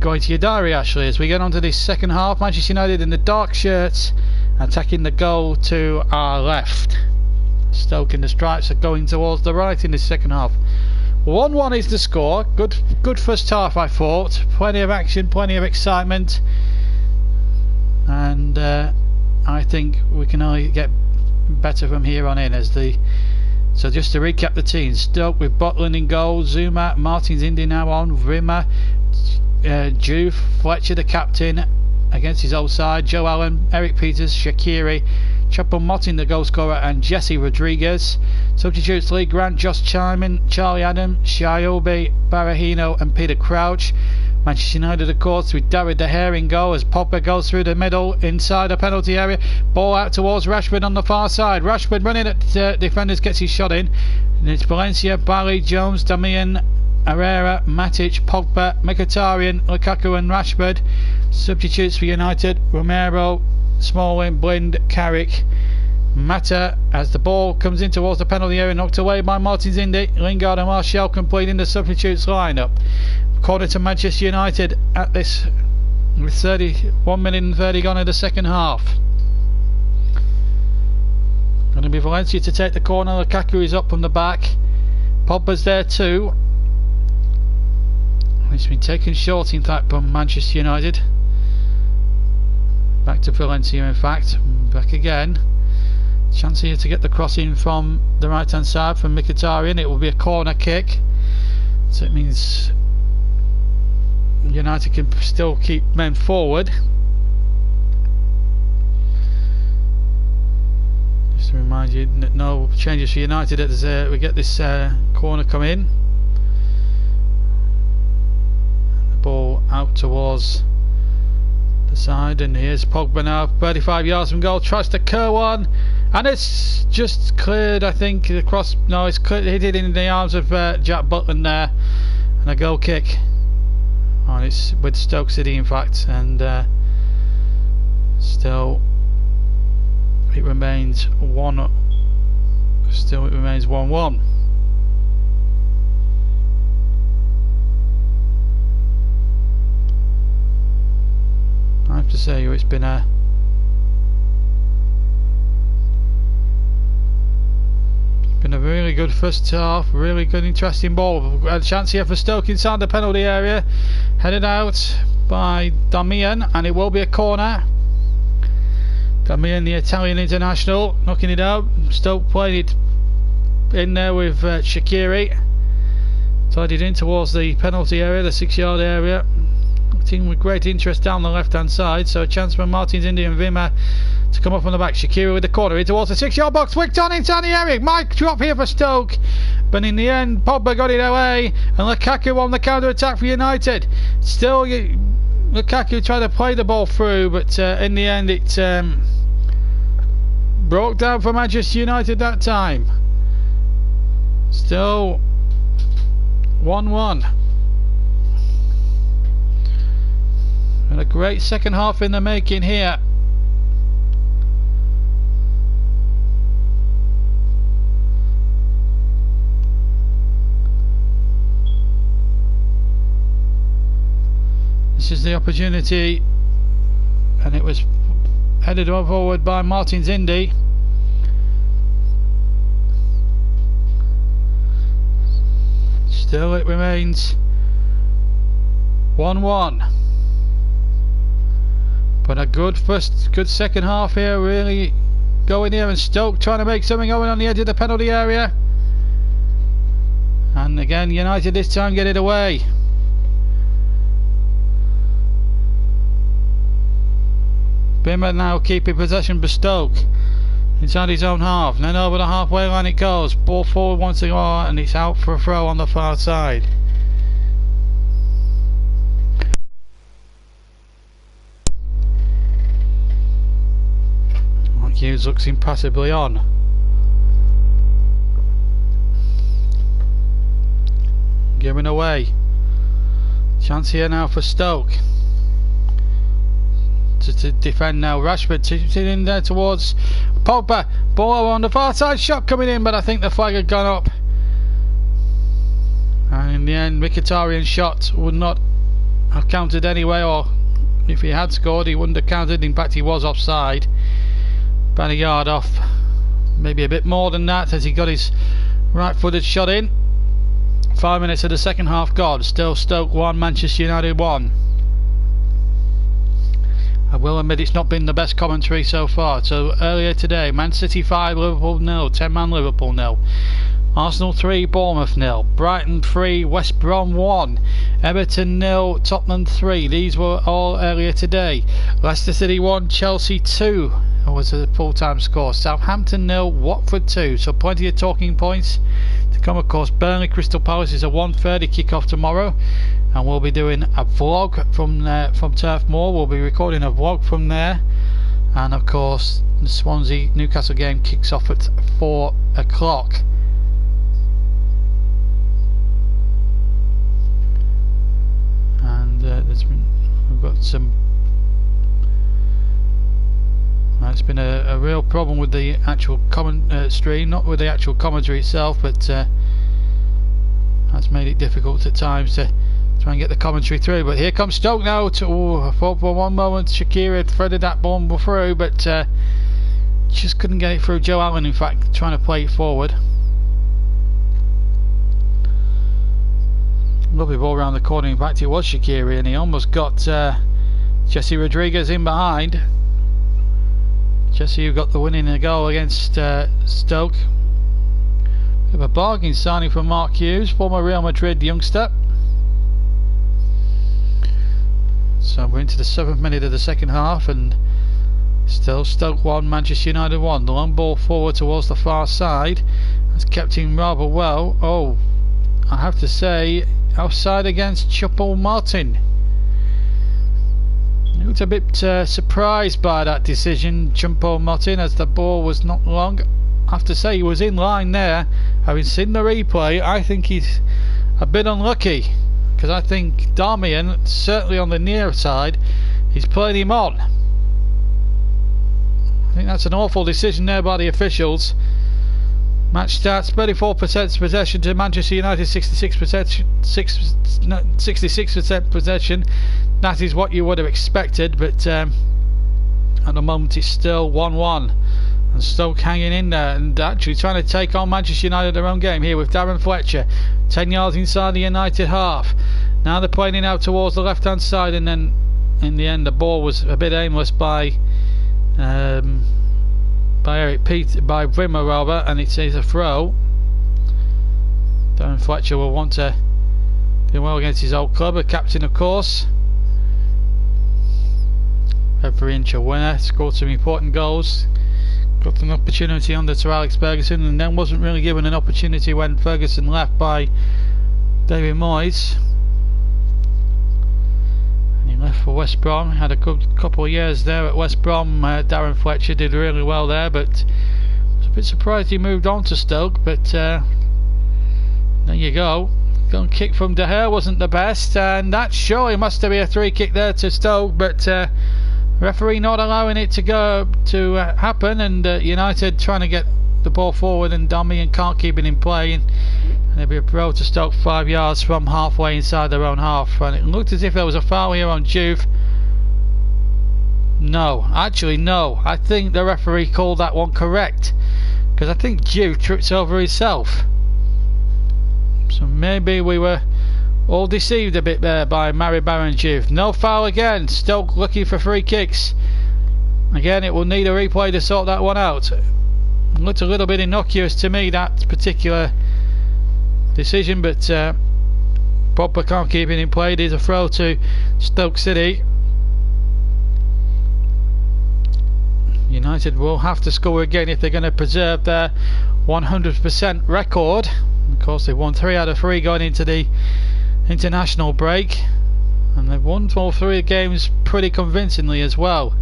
A: go into your diary, Ashley, as we get on to this second half. Manchester United in the dark shirts attacking the goal to our left. Stoke in the stripes are going towards the right in this second half. 1-1 is the score. Good first half, I thought. Plenty of action, plenty of excitement, and I think we can only get better from here on in. So just to recap the teams: Stoke with Butland in goal, Zuma, Martins Indy now on, Rimmer, Juve, Fletcher the captain against his old side, Joe Allen, Eric Peters, Shaqiri, Choupo-Moting the goal scorer, and Jesse Rodriguez. Substitutes: Lee Grant, Josh Chimon, Charlie Adam, Shiobi, Barahino and Peter Crouch. Manchester United, of course, with David De Gea in goal as Pogba goes through the middle inside the penalty area. Ball out towards Rashford on the far side. Rashford running at defenders, gets his shot in. And it's Valencia, Bali, Jones, Damian, Herrera, Matic, Pogba, Mkhitaryan, Lukaku and Rashford. Substitutes for United: Romero, Smalling, Blind, Carrick, Mata. As the ball comes in towards the penalty area, knocked away by Martins Indy, Lingard and Martial completing the substitutes lineup. According to Manchester United at this, with 1 minute and 30 gone in the second half. Going to be Valencia to take the corner. Lukaku is up from the back. Pogba's there too. It's been taken short in fact from Manchester United. Back to Valencia in fact. Back again. Chance here to get the cross in from the right hand side from Mkhitaryan. It will be a corner kick, so it means United can still keep men forward. Just to remind you that no changes for United as we get this corner come in. The ball out towards the side, and here's Pogba now, 35 yards from goal, tries to curl one, and it's just cleared, I think, across. No, it's cleared, hit it in the arms of Jack Butland there, and a goal kick. Oh, it's with Stoke City in fact, and still it remains 1-1. I have to say it's been a really good first half, really good interesting ball. A chance here for Stoke inside the penalty area, headed out by Damian, and it will be a corner. Damian, the Italian international, knocking it out. Stoke playing it in there with Shaqiri. Tied in towards the penalty area, the 6-yard area. Team with great interest down the left hand side, so a chance for Martins, Indy and Vima to come up on the back. Shaqiri with the corner in towards the 6-yard box, flicked on inside the area. Mic drop here for Stoke, but in the end Pogba got it away and Lukaku on the counter attack for United. Still Lukaku tried to play the ball through, but in the end it broke down for Manchester United that time. Still 1-1. And a great second half in the making here. This is the opportunity, and it was headed forward by Martins Indy. Still it remains 1-1. But a good second half here, really going here, and Stoke trying to make something going on the edge of the penalty area. And again United this time get it away. Bimmer now keeping possession for Stoke inside his own half, and then over the halfway line it goes. Ball forward once again, and it's out for a throw on the far side. Hughes looks impassively on. Giving away. Chance here now for Stoke to defend now. Rashford sitting in there towards Pogba. Ball on the far side, shot coming in, but I think the flag had gone up. And in the end, Mkhitaryan's shot would not have counted anyway, or if he had scored, he wouldn't have counted. In fact, he was offside. About a yard off, maybe a bit more than that, as he got his right-footed shot in. 5 minutes of the second half gone. Still Stoke 1, Manchester United 1. I will admit it's not been the best commentary so far. So earlier today, Man City 5, Liverpool 0, 10-man Liverpool 0. Arsenal 3, Bournemouth 0. Brighton 3, West Brom 1. Everton 0, Tottenham 3. These were all earlier today. Leicester City 1, Chelsea 2. Was a full-time score. Southampton 0, Watford 2. So plenty of talking points to come. Of course, Burnley Crystal Palace is a 1:30 kick-off tomorrow, and we'll be doing a vlog from Turf Moor. We'll be recording a vlog from there, and of course the Swansea Newcastle game kicks off at 4 o'clock. And we've got some. It's been a real problem with the actual stream, not with the actual commentary itself, but that's made it difficult at times to try and get the commentary through. But here comes Stoke now. I thought for one moment Shaqiri had threaded that ball through, but just couldn't get it through. Joe Allen, in fact, trying to play it forward. Lovely ball around the corner. In fact, it was Shaqiri, and he almost got Jesse Rodriguez in behind. Jesse, who got the winning goal against Stoke. Bit of a bargain signing from Mark Hughes, former Real Madrid youngster. So we're into the 7th minute of the second half, and still Stoke 1, Manchester United 1. The long ball forward towards the far side has kept him rather well. Oh, I have to say, offside against Choupo-Moting. He looked a bit surprised by that decision, Choupo-Moting, as the ball was not long. I have to say he was in line there. Having seen the replay, I think he's a bit unlucky, because I think Damian, certainly on the near side, he's played him on. I think that's an awful decision there by the officials. Match starts, 34% possession to Manchester United, 66% possession. That is what you would have expected, but at the moment it's still 1-1, and Stoke hanging in there and actually trying to take on Manchester United their own game here with Darren Fletcher 10 yards inside the United half. Now they're playing it out towards the left hand side, and then in the end the ball was a bit aimless by by Brimmer rather, and it is a throw. Darren Fletcher will want to do well against his old club, a captain of course. Every inch a winner, scored some important goals, got an opportunity under to Alex Ferguson, and then wasn't really given an opportunity when Ferguson left by David Moyes. And he left for West Brom, had a good couple of years there at West Brom. Darren Fletcher did really well there, but I was a bit surprised he moved on to Stoke, but there you go. Got a kick from De Gea, wasn't the best, and that surely must have been a free kick there to Stoke, but referee not allowing it to go to happen, and United trying to get the ball forward, and Darmian can't keep it in play, and there'll be a throw to Stoke 5 yards from halfway inside their own half. And it looked as if there was a foul here on Juve. No, actually no, I think the referee called that one correct, because I think Juve trips over himself. So maybe we were all deceived a bit there by Maribor and Juve. No foul again. Stoke looking for free kicks. Again, it will need a replay to sort that one out. It looked a little bit innocuous to me, that particular decision, but Pogba can't keep it in play. It is a throw to Stoke City. United will have to score again if they're going to preserve their 100% record. Of course, they've won 3 out of 3 going into the international break, and they've won all 3 games pretty convincingly as well.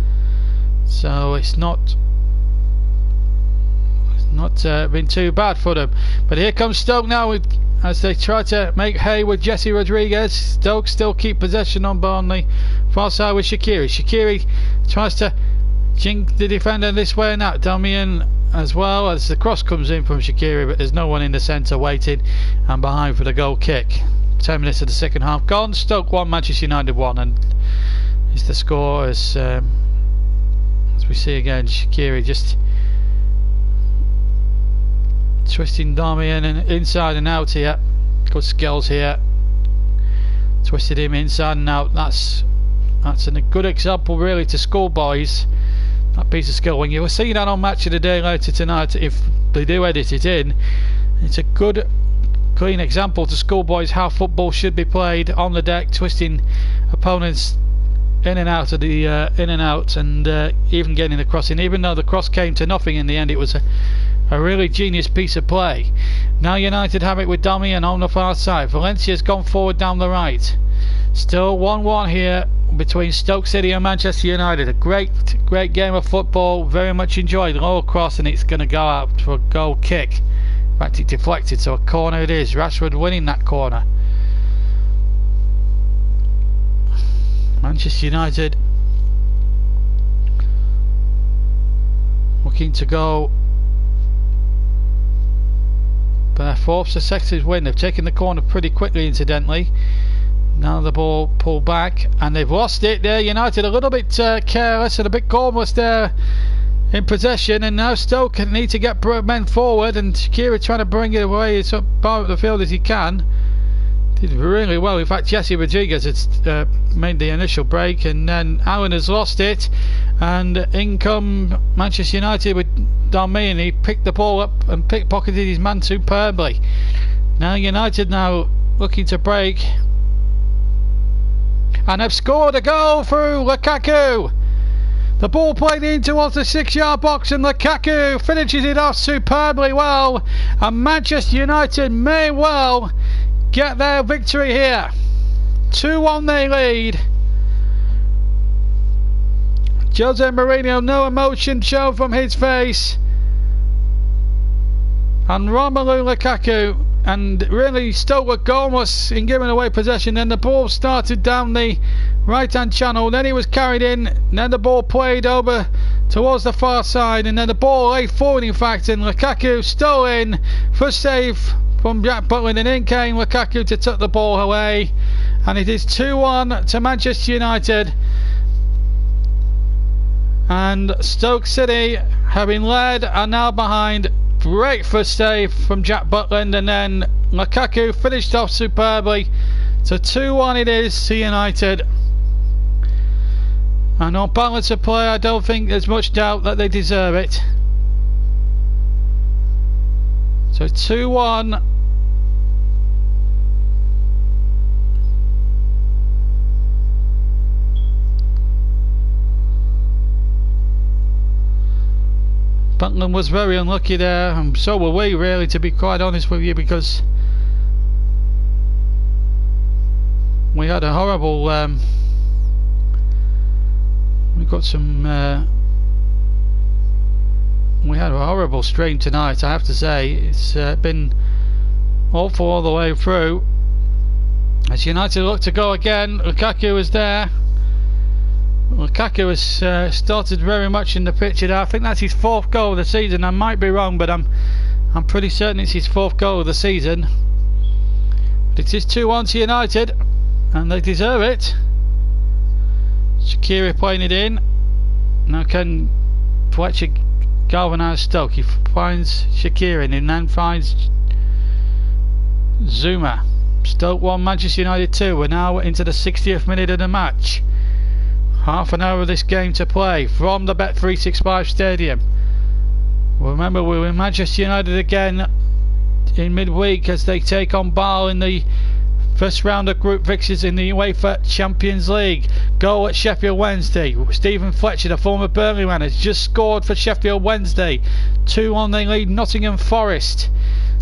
A: So it's not been too bad for them. But here comes Stoke now as they try to make hay with Jesse Rodriguez. Stoke still keep possession on the far side with Shaqiri. Shaqiri tries to jink the defender this way and that. Darmian as well, as the cross comes in from Shaqiri, but there's no one in the centre waiting and behind for the goal kick. 10 minutes of the second half gone. Stoke 1, Manchester United 1, and is the score as we see again. Shaqiri just twisting Darmian and inside and out here. Good skills here. Twisted him inside and out. That's a good example really to schoolboys. That piece of skill. When you were seeing that on Match of the Day later tonight, if they do edit it in, it's a good clean example to schoolboys how football should be played on the deck, twisting opponents in and out of the and even getting the cross in. Even though the cross came to nothing in the end, it was a really genius piece of play. Now United have it with Darmian on the far side. Valencia's gone forward down the right. Still 1-1 here between Stoke City and Manchester United. A great game of football, very much enjoyed. Low cross, and it's going to go out for a goal kick. In fact, it deflected, so a corner it is. Rashford winning that corner. Manchester United looking to go for their 4th successive win. They've taken the corner pretty quickly, incidentally. Now the ball pulled back, and they've lost it there. United a little bit careless and a bit gormless there in possession, and now Stoke need to get men forward, and Shaqiri trying to bring it away as far up the field as he can. Did really well. In fact, Jesse Rodriguez has made the initial break, and then Allen has lost it, and in come Manchester United with Darmian. He picked the ball up and pickpocketed his man superbly. Now United now looking to break, and have scored a goal through Lukaku. The ball played in towards the 6-yard box, and Lukaku finishes it off superbly well, and Manchester United may well get their victory here. 2-1 they lead. Jose Mourinho, no emotion shown from his face, and Romelu Lukaku, and really Stoke were goalless in giving away possession. Then the ball started down the right hand channel, then it was carried in, then the ball played over towards the far side, and then the ball lay forward in fact, and Lukaku stole in for save from Jack Butland, and in came Lukaku to tuck the ball away, and it is 2-1 to Manchester United. And Stoke City, having led, are now behind. Great first save from Jack Butland, and then Lukaku finished off superbly. So 2-1 it is to United. And on balance of play, I don't think there's much doubt that they deserve it. So 2-1. Butland was very unlucky there, and so were we, really, to be quite honest with you, because we had a horrible we had a horrible stream tonight, I have to say. It's been awful all the way through. As United look to go again, Lukaku is there. Lukaku has started very much in the picture there. I think that's his 4th goal of the season. I might be wrong, but I'm pretty certain it's his 4th goal of the season. But it is 2-1 to United, and they deserve it. Shaqiri playing it in. Now can Fletcher galvanise Stoke? He finds Shaqiri and then finds Zuma. Stoke 1, Manchester United 2. We're now into the 60th minute of the match. Half an hour of this game to play from the Bet365 Stadium. Remember, we're in Manchester United again in midweek as they take on Bâle in the first round of group fixtures in the UEFA Champions League. Goal at Sheffield Wednesday. Stephen Fletcher, the former Burnley man, has just scored for Sheffield Wednesday. 2-1 they lead Nottingham Forest.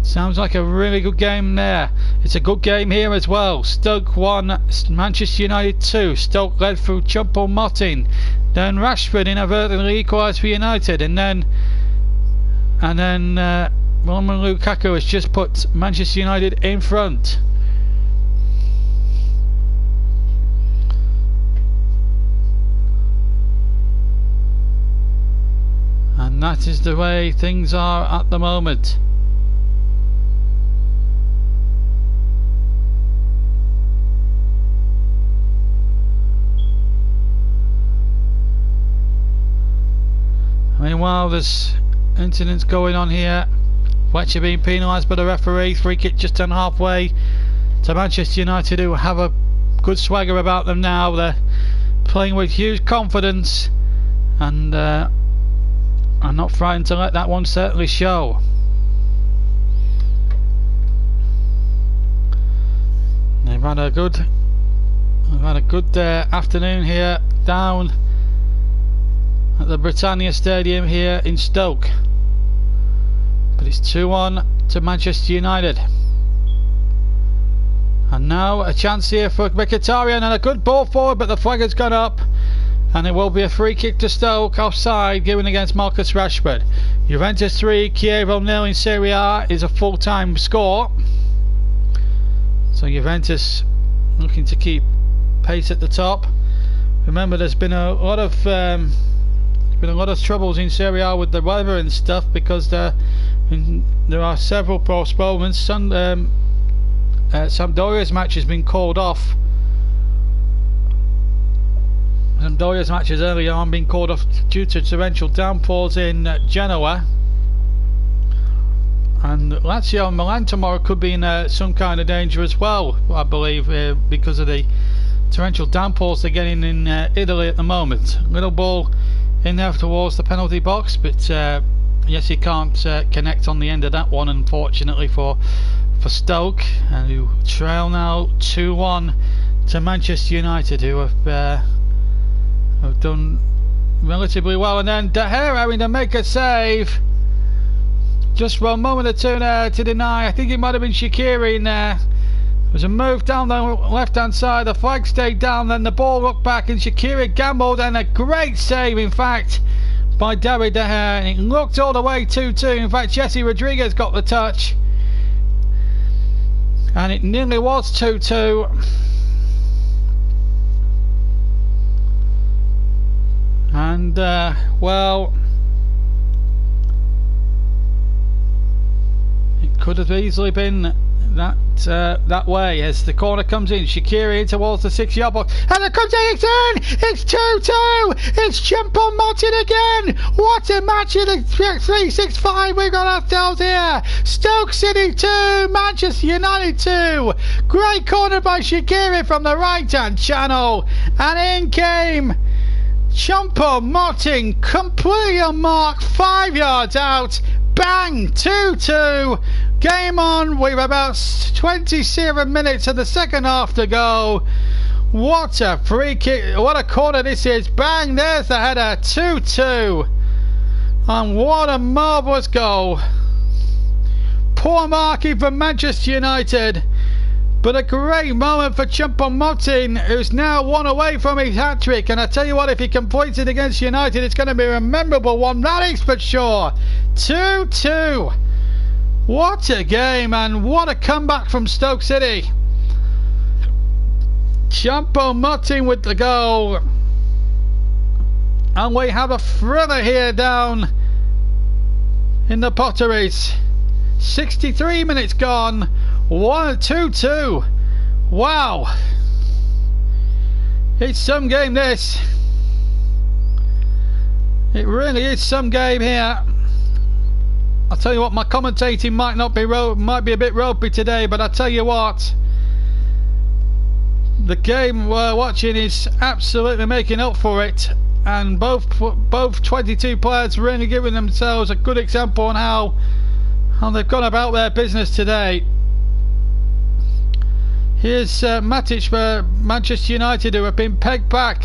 A: Sounds like a really good game there. It's a good game here as well. Stoke 1, Manchester United 2. Stoke led through Choupo-Moting. Then Rashford inadvertently equalised for United, and then Romelu Lukaku has just put Manchester United in front. And that is the way things are at the moment. Meanwhile, there's incidents going on here. Fletcher being penalised by the referee. Free kick just done halfway to Manchester United, who have a good swagger about them now. They're playing with huge confidence, and I'm not frightened to let that one certainly show. They've had a good afternoon here down at the Britannia Stadium here in Stoke. But it's 2-1 to Manchester United. And now a chance here for Mkhitaryan, and a good ball forward, but the flag has gone up, and it will be a free kick to Stoke, offside, given against Marcus Rashford. Juventus 3, Chievo 0 in Serie A is a full-time score. So Juventus looking to keep pace at the top. Remember, there's been a lot of troubles in Serie A with the weather and stuff, because there are several postponements. Sampdoria's match has been called off. Sampdoria's matches earlier on been called off due to torrential downpours in Genoa. And Lazio and Milan tomorrow could be in some kind of danger as well, I believe, because of the torrential downpours they're getting in Italy at the moment. Little ball in there towards the penalty box, but yes, he can't connect on the end of that one, unfortunately for Stoke, and who trail now 2-1 to Manchester United, who have done relatively well. And then De Gea having to make a save just for a moment or two there to deny. I think it might have been Shaqiri in there. There was a move down the left hand side, the flag stayed down, then the ball looked back, and Shaqiri gambled, and a great save in fact by David De Gea, and it looked all the way 2-2. In fact, Jesse Rodriguez got the touch, and it nearly was 2-2. And well, it could have easily been that way, as the corner comes in. Shaqiri in towards the 6-yard box, and it comes in, it's in! It's 2-2! It's Choupo-Moting again! What a match in the 3-6-5 we've got ourselves here! Stoke City 2, Manchester United 2! Great corner by Shaqiri from the right hand channel, and in came Choupo-Moting completely unmarked, 5 yards out. Bang! 2-2. Game on with about 27 minutes of the second half to go. What a free kick, what a corner this is. Bang, there's the header. 2-2. And what a marvellous goal. Poor marking for Manchester United, but a great moment for Choupo-Moting, who's now one away from his hat-trick. And I tell you what, if he completes it against United, it's going to be a memorable one, that is for sure. 2-2. What a game, and what a comeback from Stoke City. Choupo-Moting with the goal. And we have a thriller here down in the Potteries. 63 minutes gone. 2-2. Wow. It's some game, this. It really is some game here. I'll tell you what, my commentating might be a bit ropey today, but I tell you what, the game we're watching is absolutely making up for it, and both 22 players really giving themselves a good example on how they've gone about their business today. Here's Matic for Manchester United, who have been pegged back.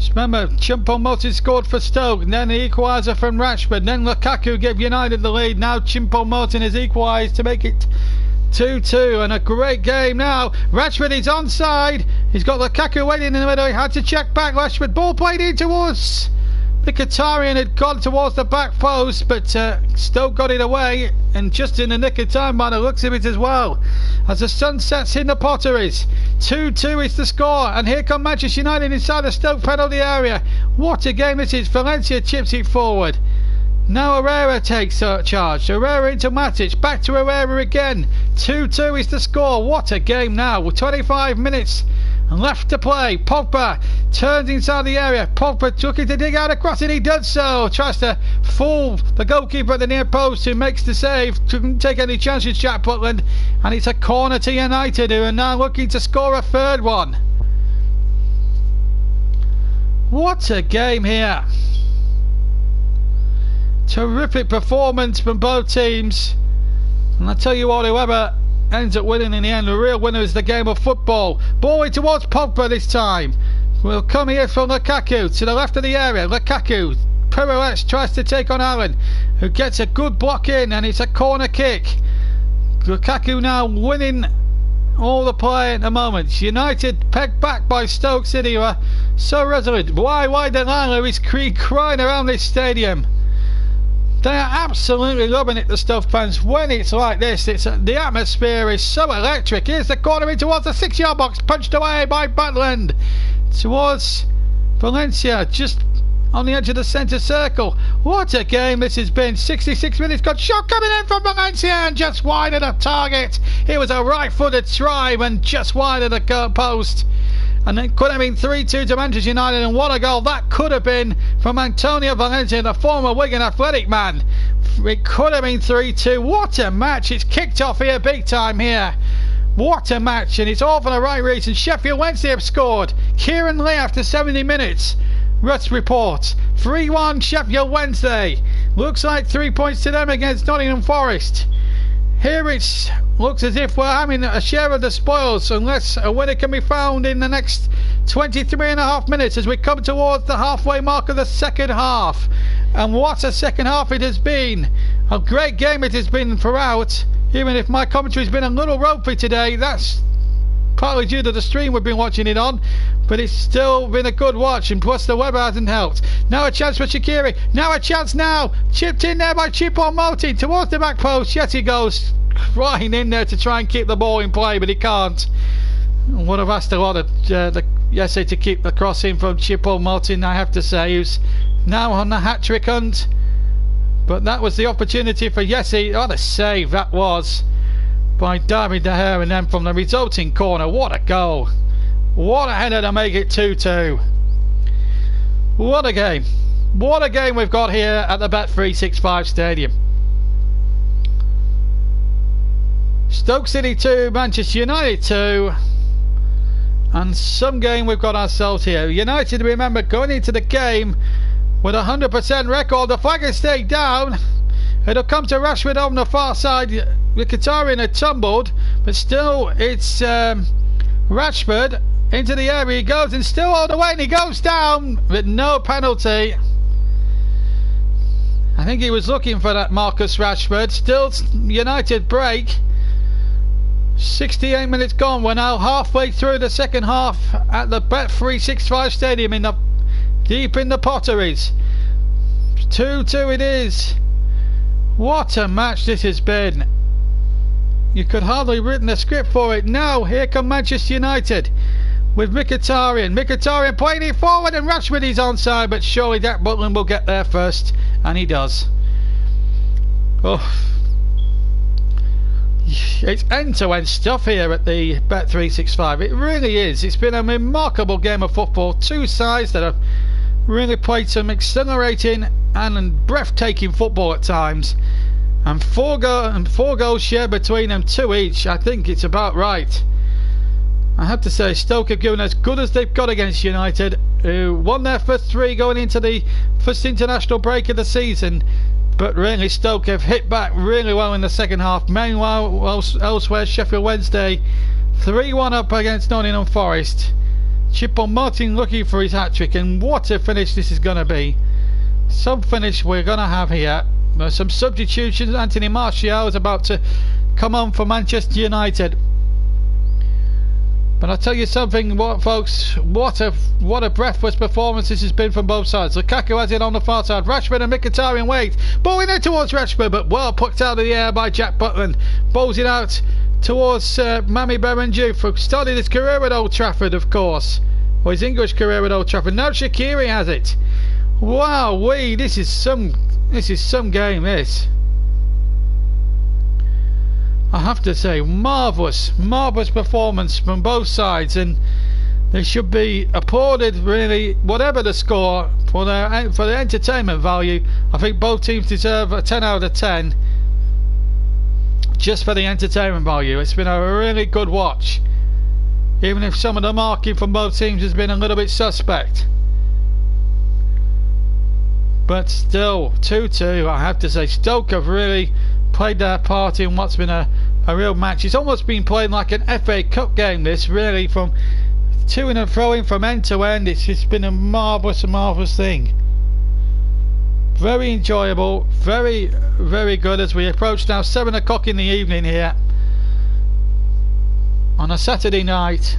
A: Remember, Choupo-Moting scored for Stoke, and then the equaliser from Rashford, then Lukaku gave United the lead. Now Choupo-Moting has equalised to make it 2-2, and a great game now. Rashford is onside. He's got Lukaku waiting in the middle. He had to check back. Rashford, ball played in towards Mkhitaryan, had gone towards the back post, but Stoke got it away, and just in the nick of time by the looks of it as well, as the sun sets in the Potteries. 2-2 is the score, and here come Manchester United inside the Stoke penalty area. What a game this is. Valencia chips it forward. Now Herrera takes charge. Herrera into Matic, back to Herrera again. 2-2 is the score. What a game now, with 25 minutes left to play. Pogba turns inside the area. Pogba looking to dig out a cross, and he does so. Tries to fool the goalkeeper at the near post, who makes the save. Couldn't take any chances, Jack Butland, and it's a corner to United, who are now looking to score a third one. What a game here. Terrific performance from both teams, and I tell you what, whoever ends up winning in the end, the real winner is the game of football. Ball in towards Pogba this time. Will come here from Lukaku to the left of the area. Lukaku pirouettes, tries to take on Allen, who gets a good block in, and it's a corner kick. Lukaku now winning all the play at the moment. United pegged back by Stoke City, who are so resolute. Why Delano is crying around this stadium. They are absolutely loving it, the Stoke fans, when it's like this. The atmosphere is so electric. Here's the corner in towards the 6-yard box, punched away by Butland towards Valencia, just on the edge of the centre circle. What a game this has been. 66 minutes, got shot coming in from Valencia, and just wide of the target. It was a right-footed try, and just wide of the post. And it could have been 3-2 to Manchester United, and what a goal that could have been from Antonio Valencia, the former Wigan Athletic man. It could have been 3-2. What a match. It's kicked off here big time here. What a match, and it's all for the right reason. Sheffield Wednesday have scored. Kieran Lee after 70 minutes. Russ reports 3-1 Sheffield Wednesday. Looks like 3 points to them against Nottingham Forest. Here it looks as if we're having a share of the spoils, unless a winner can be found in the next 23.5 minutes as we come towards the halfway mark of the second half. And what a second half it has been. A great game it has been throughout. Even if my commentary has been a little ropey today, that's partly due to the stream we've been watching it on, but it's still been a good watch, and plus the weather hasn't helped. Now a chance for Shaqiri. Now a chance now. Chipped in there by Choupo-Moting towards the back post. Yes, he goes flying in there to try and keep the ball in play, but he can't. Would have asked a lot of Jesse to keep the cross in from Choupo-Moting, I have to say, who's now on the hat-trick hunt. But that was the opportunity for Jesse. What a save that was by David De Gea, and then from the resulting corner, what a goal. What a header to make it 2-2. What a game. What a game we've got here at the Bet365 Stadium. Stoke City 2, Manchester United 2. And some game we've got ourselves here. United, remember, going into the game with a 100% record. The flag has stayed down. It'll come to Rashford on the far side. Mkhitaryan had tumbled, but still it's Rashford into the area. He goes and still all the way, and he goes down with no penalty. I think he was looking for that, Marcus Rashford. Still United break. 68 minutes gone. We're now halfway through the second half at the Bet365 Stadium deep in the Potteries. 2-2 it is. What a match this has been. You could hardly have written a script for it. Now here come Manchester United with Mkhitaryan. Mkhitaryan playing it forward, and Rashford is onside, but surely Jack Butland will get there first, and he does. Oh, it's end-to-end stuff here at the Bet365. It really is. It's been a remarkable game of football. Two sides that have really played some exhilarating and breathtaking football at times. And four goals shared between them, 2 each. I think it's about right. I have to say, Stoke have given as good as they've got against United, who won their first 3 going into the first international break of the season. But really, Stoke have hit back really well in the second half. Meanwhile, elsewhere, Sheffield Wednesday 3-1 up against Nottingham Forest. Chippo Martin looking for his hat-trick, and what a finish this is going to be. Some finish we're going to have here. There's some substitutions. Anthony Martial is about to come on for Manchester United. But I'll tell you something, folks, what a breathless performance this has been from both sides. Lukaku has it on the far side. Rashford and Mkhitaryan wait. Ball in there towards Rashford, but well plucked out of the air by Jack Butland. Balls it out towards Mami Berenju, for started his career at Old Trafford, of course. Or his English career at Old Trafford. Now Shaqiri has it. Wow, this is some game, this. I have to say, marvellous performance from both sides, and they should be applauded, really, whatever the score, for the entertainment value. I think both teams deserve a 10 out of 10 just for the entertainment value. It's been a really good watch, even if some of the marking from both teams has been a little bit suspect. But still, 2-2, I have to say, Stoke have really played their part in what's been a real match. It's almost been played like an FA Cup game, this, really, from to-ing and fro-ing from end to end. It's just been a marvellous thing. Very enjoyable, very good as we approach now 7 o'clock in the evening here on a Saturday night.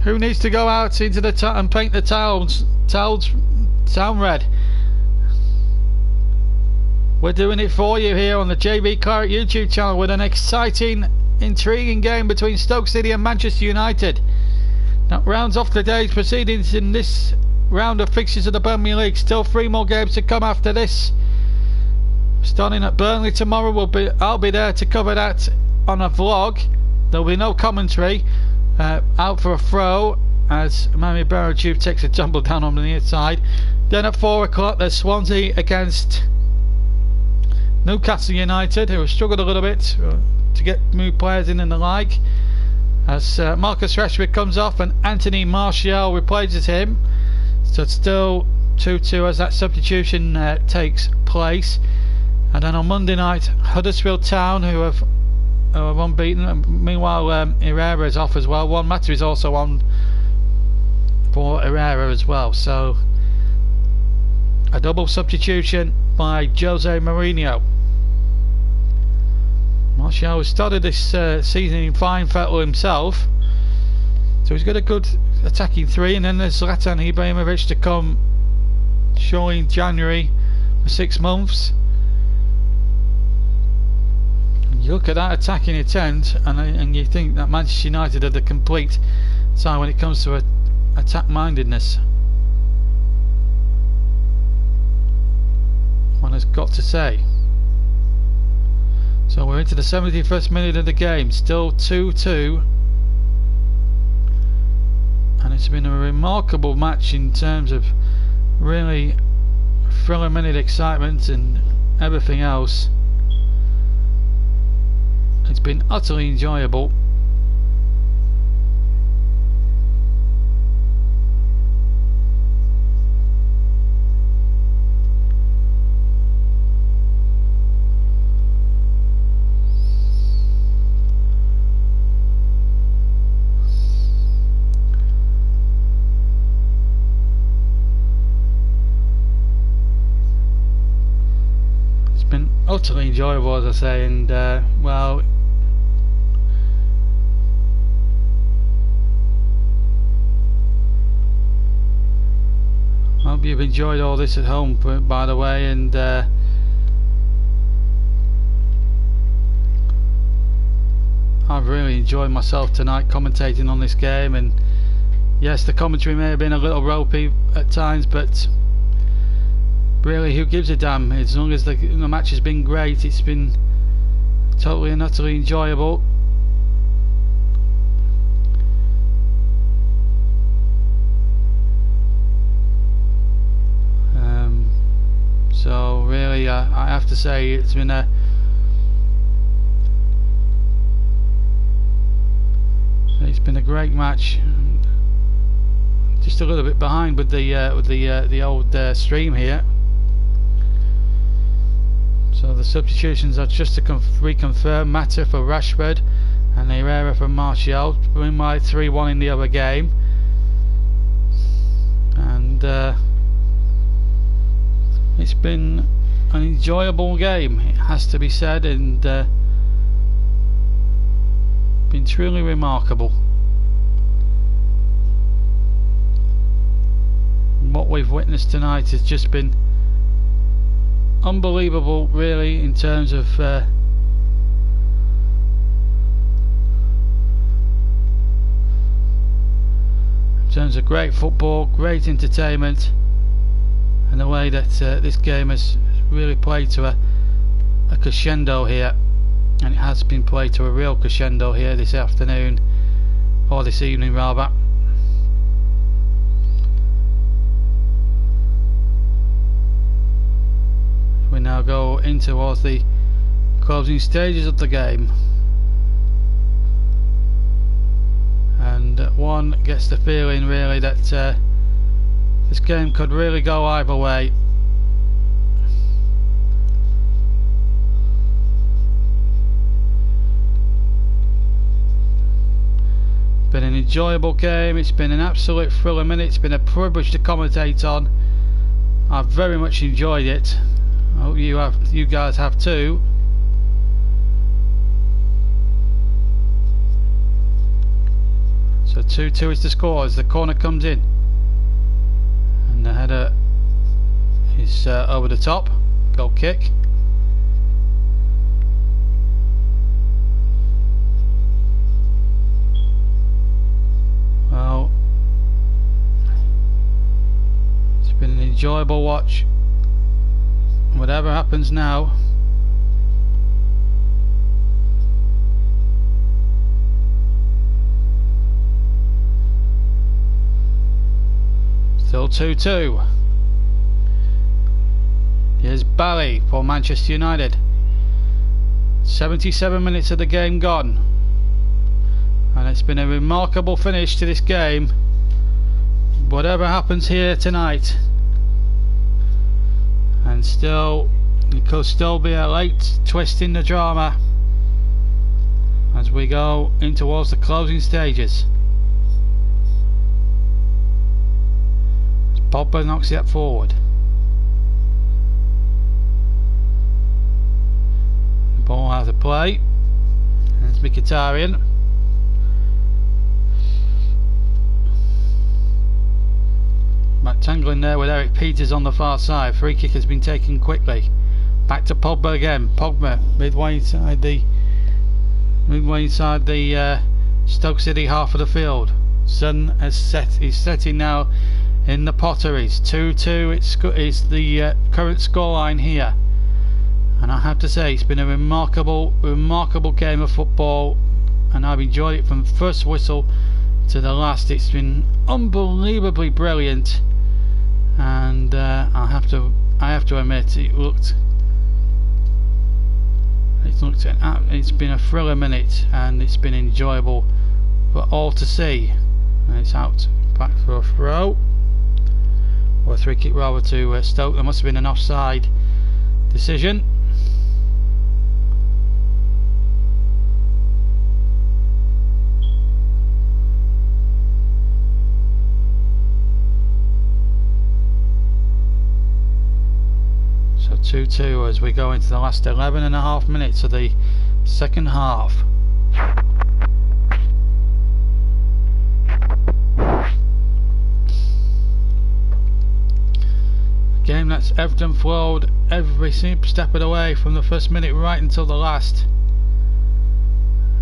A: Who needs to go out into the and paint the towns town red? We're doing it for you here on the JB Claret YouTube channel with an exciting, intriguing game between Stoke City and Manchester United. That rounds off the day's proceedings in this round of fixtures of the Premier League. Still 3 more games to come after this. Starting at Burnley tomorrow, I'll be there to cover that on a vlog. There'll be no commentary. Out for a throw as Mami Berenju takes a tumble down on the inside. Then at 4 o'clock there's Swansea against Newcastle United, who have struggled a little bit to get new players in and the like, as Marcus Rashford comes off and Anthony Martial replaces him. So it's still 2-2 as that substitution takes place. And then on Monday night, Huddersfield Town, who have unbeaten. Meanwhile, Herrera is off as well. Juan Mata is also on for Herrera as well. So a double substitution by Jose Mourinho. Martial has started this season in fine fettle himself, so he's got a good attacking 3, and then there's Zlatan Ibrahimovic to come shortly in January for 6 months. And you look at that attacking intent, and you think that Manchester United are the complete side when it comes to attack mindedness. One has got to say. So we're into the 71st minute of the game, still 2-2, and it's been a remarkable match in terms of really thriller-minute excitement and everything else. It's been utterly enjoyable. utterly enjoyable, as I say, and well, I hope you've enjoyed all this at home, by the way, and I've really enjoyed myself tonight commentating on this game. And yes, the commentary may have been a little ropey at times, but really, who gives a damn? As long as the match has been great, it's been totally and utterly enjoyable. So really, I have to say it's been a great match. Just a little bit behind with the old stream here. So the substitutions are just to reconfirm: Mata for Rashford and Herrera for Martial. We might 3-1 in the other game, and it's been an enjoyable game, it has to be said, and been truly remarkable. What we've witnessed tonight has just been unbelievable, really, in terms of great football, great entertainment, and the way that this game has really played to a crescendo here, and it has been played to a real crescendo here this afternoon, or this evening rather. We now go in towards the closing stages of the game, and one gets the feeling really that this game could really go either way. Been an enjoyable game, it's been an absolute thrill a minute, it's been a privilege to commentate on. I've very much enjoyed it. I hope you guys have too. So 2-2 is the score as the corner comes in, and the header is over the top. Goal kick. Well, it's been an enjoyable watch. Whatever happens now, still 2-2. Here's Bally for Manchester United. 77 minutes of the game gone, and it's been a remarkable finish to this game. Whatever happens here tonight, and still, it could still be a late twist in the drama as we go in towards the closing stages. Pogba knocks it forward. The ball out of play. It's Mkhitaryan. Tangling there with Eric Peters on the far side. Free kick has been taken quickly. Back to Pogba again. Pogba midway inside the Stoke City half of the field. Sun is setting now in the Potteries. 2-2 it's the current scoreline here, and I have to say it's been a remarkable game of football, and I've enjoyed it from first whistle to the last. It's been unbelievably brilliant, and I have to admit it's been a thriller minute, and it's been enjoyable for all to see. And it's out back for a throw, or a free kick rather, to Stoke. There must have been an offside decision. So 2-2 as we go into the last 11.5 minutes of the second half. A game that's ebbed and flowed every step of the way from the first minute right until the last,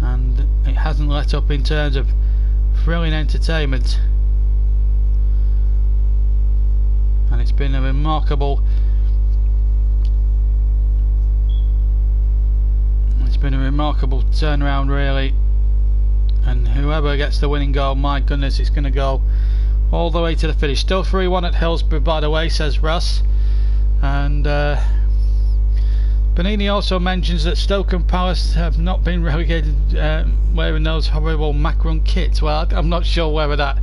A: and it hasn't let up in terms of thrilling entertainment, and it's been a remarkable turnaround really, and whoever gets the winning goal, my goodness, it's going to go all the way to the finish. Still 3-1 at Hillsborough, by the way, says Russ. And Panini also mentions that Stoke and Palace have not been relegated wearing those horrible Macron kits. Well, I'm not sure whether that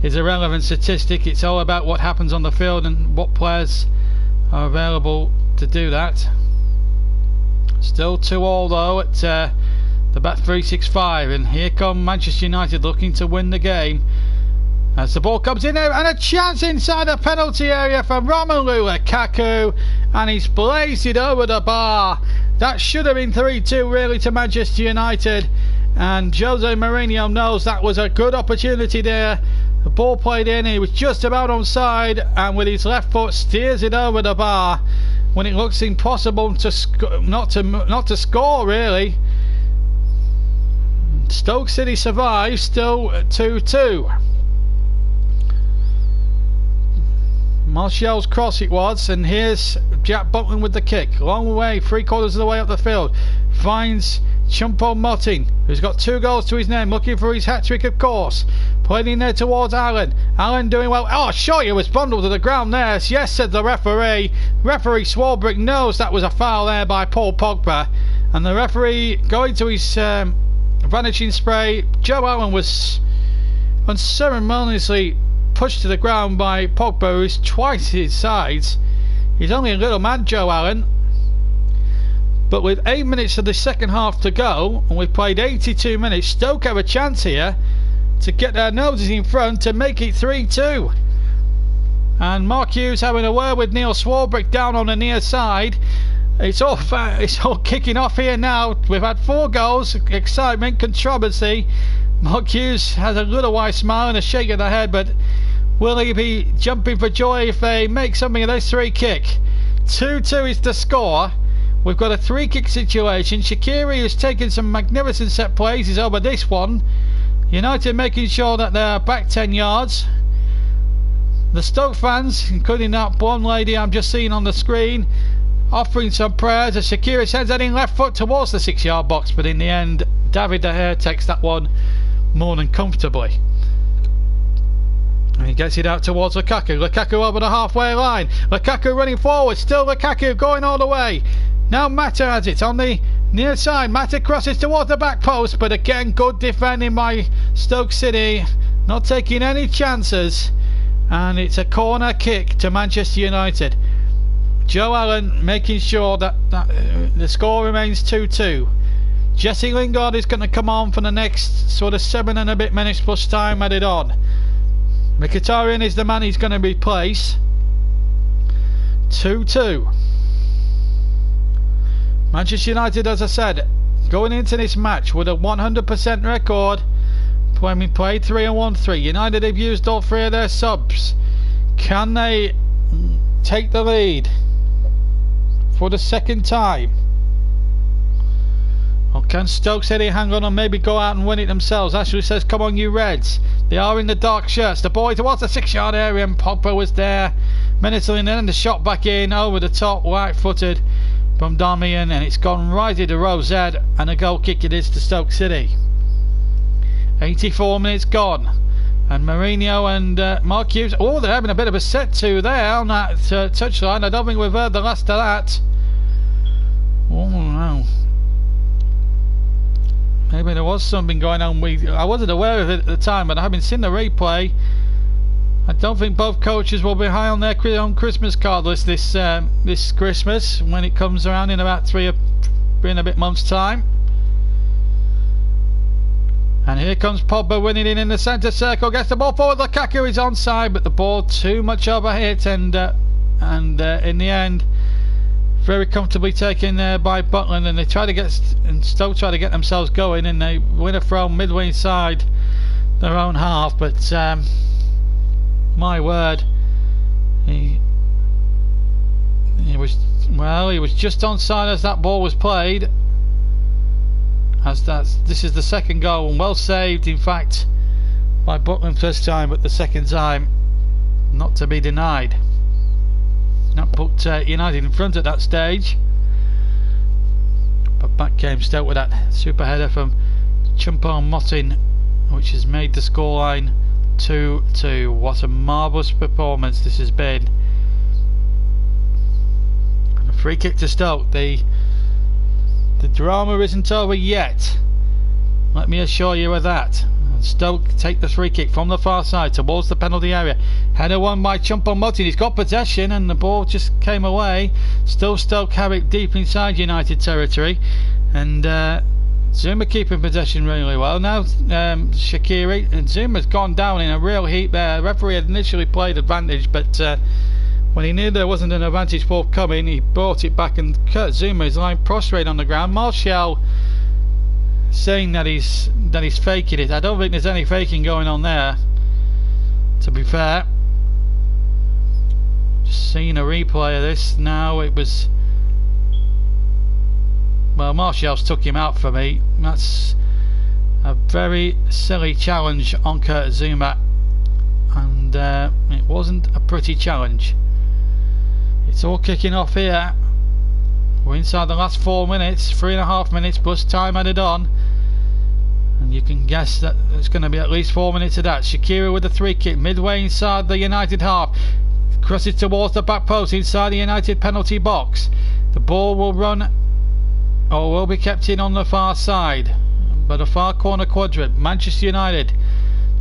A: is a relevant statistic. It's all about what happens on the field and what players are available to do that. Still 2-2 though at the bat 365, and here come Manchester United looking to win the game as the ball comes in there, and a chance inside the penalty area for Romelu Lukaku, and he's blazed it over the bar. That should have been 3-2 really to Manchester United, and Jose Mourinho knows that was a good opportunity there. The ball played in, he was just about onside, and with his left foot steers it over the bar when it looks impossible to not to score really. Stoke City survives, still 2-2. Martial's cross it was, and here's Jack Butland with the kick. Long way, 3/4 of the way up the field. Finds Choupo-Moting, who's got 2 goals to his name, looking for his hat-trick of course. Played in there towards Allen. Allen doing well. Oh, sure, he was bundled to the ground there. Yes, said the referee. Referee Swarbrick knows that was a foul there by Paul Pogba. And the referee going to his vanishing spray. Joe Allen was unceremoniously pushed to the ground by Pogba, who's twice his size. He's only a little man, Joe Allen. But with 8 minutes of the second half to go, and we've played 82 minutes, Stoke have a chance here to get their noses in front to make it 3-2. And Mark Hughes having a word with Neil Swarbrick down on the near side. It's all kicking off here now. We've had 4 goals, excitement, controversy. Mark Hughes has a little wide smile and a shake of the head, but will he be jumping for joy if they make something of this 3 kick? 2-2 is the score. We've got a 3 kick situation. Shaqiri, who's taken some magnificent set plays, is over this one. United making sure that they're back 10 yards. The Stoke fans, including that blonde lady I'm just seeing on the screen, offering some prayers as Shaqiri sends that in left foot towards the 6-yard box, but in the end David De Gea takes that one more than comfortably. And he gets it out towards Lukaku. Lukaku over the halfway line. Lukaku running forward. Still Lukaku going all the way. Now Mata has it on the near side. Mata crosses towards the back post, but again good defending by Stoke City, not taking any chances, and it's a corner kick to Manchester United. Joe Allen making sure that the score remains 2-2. Jesse Lingard is going to come on for the next sort of 7 and a bit minutes plus time added on. Mkhitaryan is the man he's going to replace. 2-2. Manchester United, as I said, going into this match with a 100% record, when we played 3-1-3. United have used all 3 of their subs. Can they take the lead for the second time? Or can Stoke City hang on and maybe go out and win it themselves? Ashley says, come on you Reds. They are in the dark shirts. The boy towards the 6-yard area, and Pogba was there. Minutes in, and the shot back in over the top, right-footed from Darmian, and it's gone right into row Z, and a goal kick it is to Stoke City. 84 minutes gone, and Mourinho and Mark Hughes, oh, they're having a bit of a set to there on that touchline. I don't think we've heard the last of that. Oh no, maybe there was something going on. I wasn't aware of it at the time, but having seen the replay, I don't think both coaches will be high on their own Christmas card list this Christmas when it comes around in about 3 and a bit months' time. And here comes Pogba winning in the centre circle, gets the ball forward. Lukaku is onside, but the ball too much overhit, and in the end, very comfortably taken there by Butland, and they try to get, and Stoke try to get themselves going, and they win a throw midway inside their own half. But my word, he was just onside as that ball was played. This is the second goal, and well saved in fact by Butland first time, but the second time not to be denied. That put United in front at that stage, but back came Stoke with that super header from Choupo-Moting, which has made the scoreline 2-2. What a marvellous performance this has been. And a free kick to Stoke. The drama isn't over yet, let me assure you of that. Stoke take the free kick from the far side towards the penalty area. Header won by Choupo-Moting. He's got possession and the ball just came away. Still Stoke have it deep inside United territory, and Zuma keeping possession really well. Now Shaqiri, and Zuma's gone down in a real heap there. The referee had initially played advantage, but when he knew there wasn't an advantage forthcoming, he brought it back, and Kurt Zuma is lying prostrate on the ground. Martial saying that he's faking it. I don't think there's any faking going on there, to be fair. Just seeing a replay of this now. It was, well, Martial's took him out for me. That's a very silly challenge on Kurt Zuma, and it wasn't a pretty challenge. It's all kicking off here. We're inside the last 4 minutes, 3.5 minutes plus time added on, and you can guess that it's going to be at least 4 minutes of that. Shaqiri with the free kick midway inside the United half, crosses towards the back post inside the United penalty box. The ball will run, or will be kept in on the far side, but a far corner quadrant. Manchester United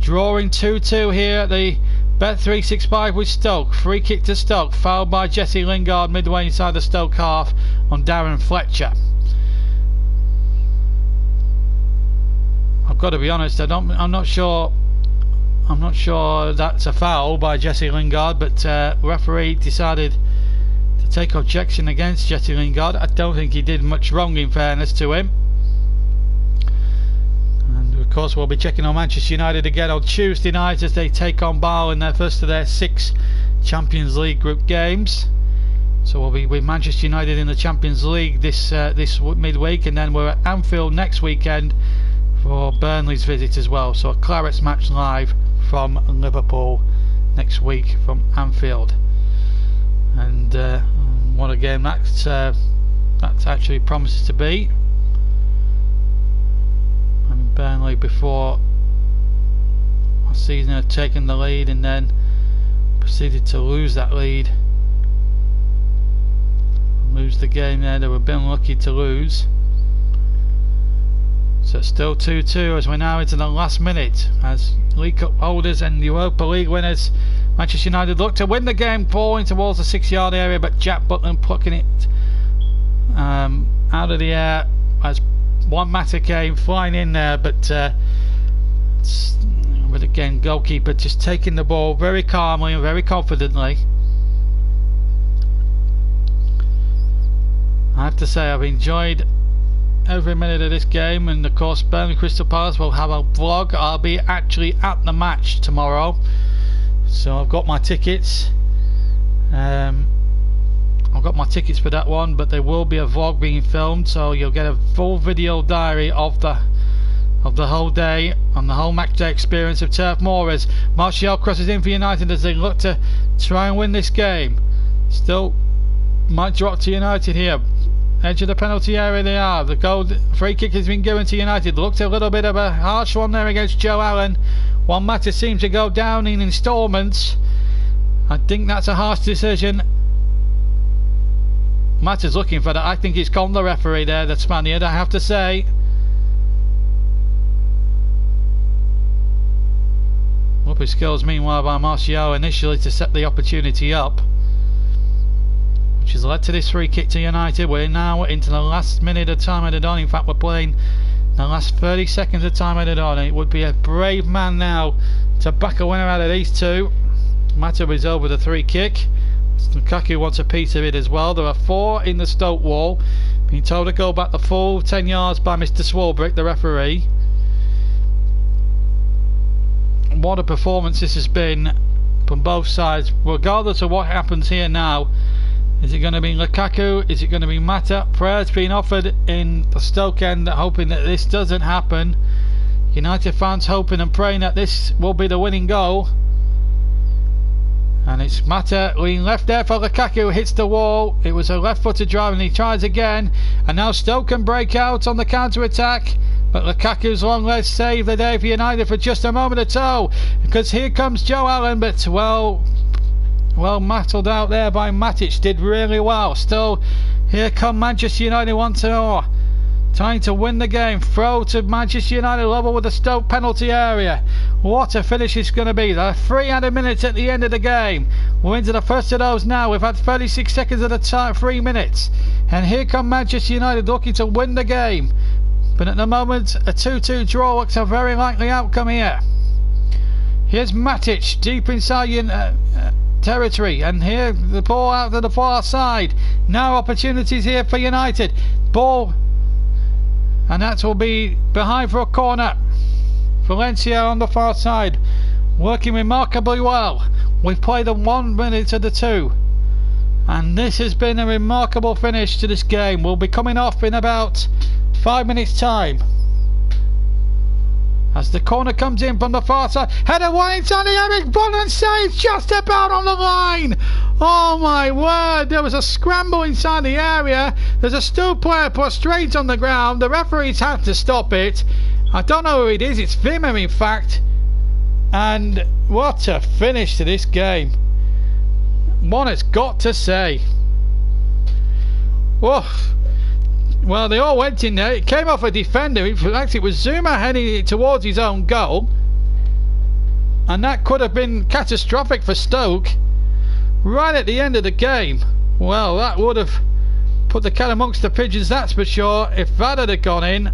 A: drawing 2-2 here at the Bet365 with Stoke. Free kick to Stoke, fouled by Jesse Lingard midway inside the Stoke half on Darren Fletcher. I've got to be honest, I'm not sure that's a foul by Jesse Lingard, but referee decided to take objection against Jesse Lingard. I don't think he did much wrong, in fairness to him. And of course we'll be checking on Manchester United again on Tuesday night as they take on Bale in their first of their 6 Champions League group games. So we'll be with Manchester United in the Champions League this midweek, and then we're at Anfield next weekend for Burnley's visit as well. So a Clarets match live from Liverpool next week from Anfield, and what a game that actually promises to be. I mean, Burnley before last season had taken the lead and then proceeded to lose that lead, lose the game there. They were been lucky to lose. So it's still 2-2 as we're now into the last minute, as League Cup holders and Europa League winners Manchester United look to win the game, falling towards the 6-yard area, but Jack Butland plucking it out of the air as Juan Mata came flying in there, but again, goalkeeper just taking the ball very calmly and very confidently. I have to say I've enjoyed every minute of this game, and of course Burnley Crystal Palace will have a vlog. I'll be actually at the match tomorrow, so I've got my tickets. I've got my tickets for that one, but there will be a vlog being filmed, so you'll get a full video diary of the whole day and the whole match day experience of Turf Moor as Martial crosses in for United as they look to try and win this game. Still might drop to United here. Edge of the penalty area they are. The goal free kick has been given to United. Looked a little bit of a harsh one there against Joe Allen. Juan Mata seems to go down in instalments. I think that's a harsh decision. Mata's looking for that. I think it's gone the referee there, the Spaniard, I have to say. Lovely skills meanwhile by Martial initially to set the opportunity up, which has led to this free kick to United. We're now into the last minute of time added on. In fact, we're playing the last 30 seconds of time added on. It would be a brave man now to back a winner out of these two. Mata is over the free kick. Lukaku wants a piece of it as well. There are 4 in the Stoke wall, being told to go back the full 10 yards by Mr. Swarbrick, the referee. What a performance this has been from both sides, regardless of what happens here now. Is it going to be Lukaku? Is it going to be Mata? Prayers being offered in the Stoke end, hoping that this doesn't happen. United fans hoping and praying that this will be the winning goal. And it's Mata leaning left there for Lukaku, hits the wall. It was a left-footed drive and he tries again. And now Stoke can break out on the counter-attack. But Lukaku's long legs save the day for United for just a moment or two. Because here comes Joe Allen, but well mattled out there by Matic, did really well. Still, here come Manchester United once more. Trying to win the game. Throw to Manchester United level with the Stoke penalty area. What a finish it's going to be. There are 300 minutes at the end of the game. We're into the first of those now. We've had 36 seconds at a time, 3 minutes. And here come Manchester United looking to win the game. But at the moment, a 2-2 draw looks a very likely outcome here. Here's Matic deep inside territory, and here the ball out to the far side. Now opportunities here for United. Ball, and that will be behind for a corner. Valencia on the far side, working remarkably well. We've played a 1 minute of the 2, and this has been a remarkable finish to this game. We'll be coming off in about 5 minutes time. As the corner comes in from the far side, header away inside the Eric Bolton saves just about on the line. Oh my word, there was a scramble inside the area. There's a Stoke player prostrate on the ground. The referees had to stop it. I don't know who it is, it's Vimmer in fact. And what a finish to this game. One has got to say. Whoa. Well, they all went in there. It came off a defender. In fact, it was Zuma heading it towards his own goal. And that could have been catastrophic for Stoke. Right at the end of the game. Well, that would have put the cat amongst the pigeons, that's for sure. If that had gone in,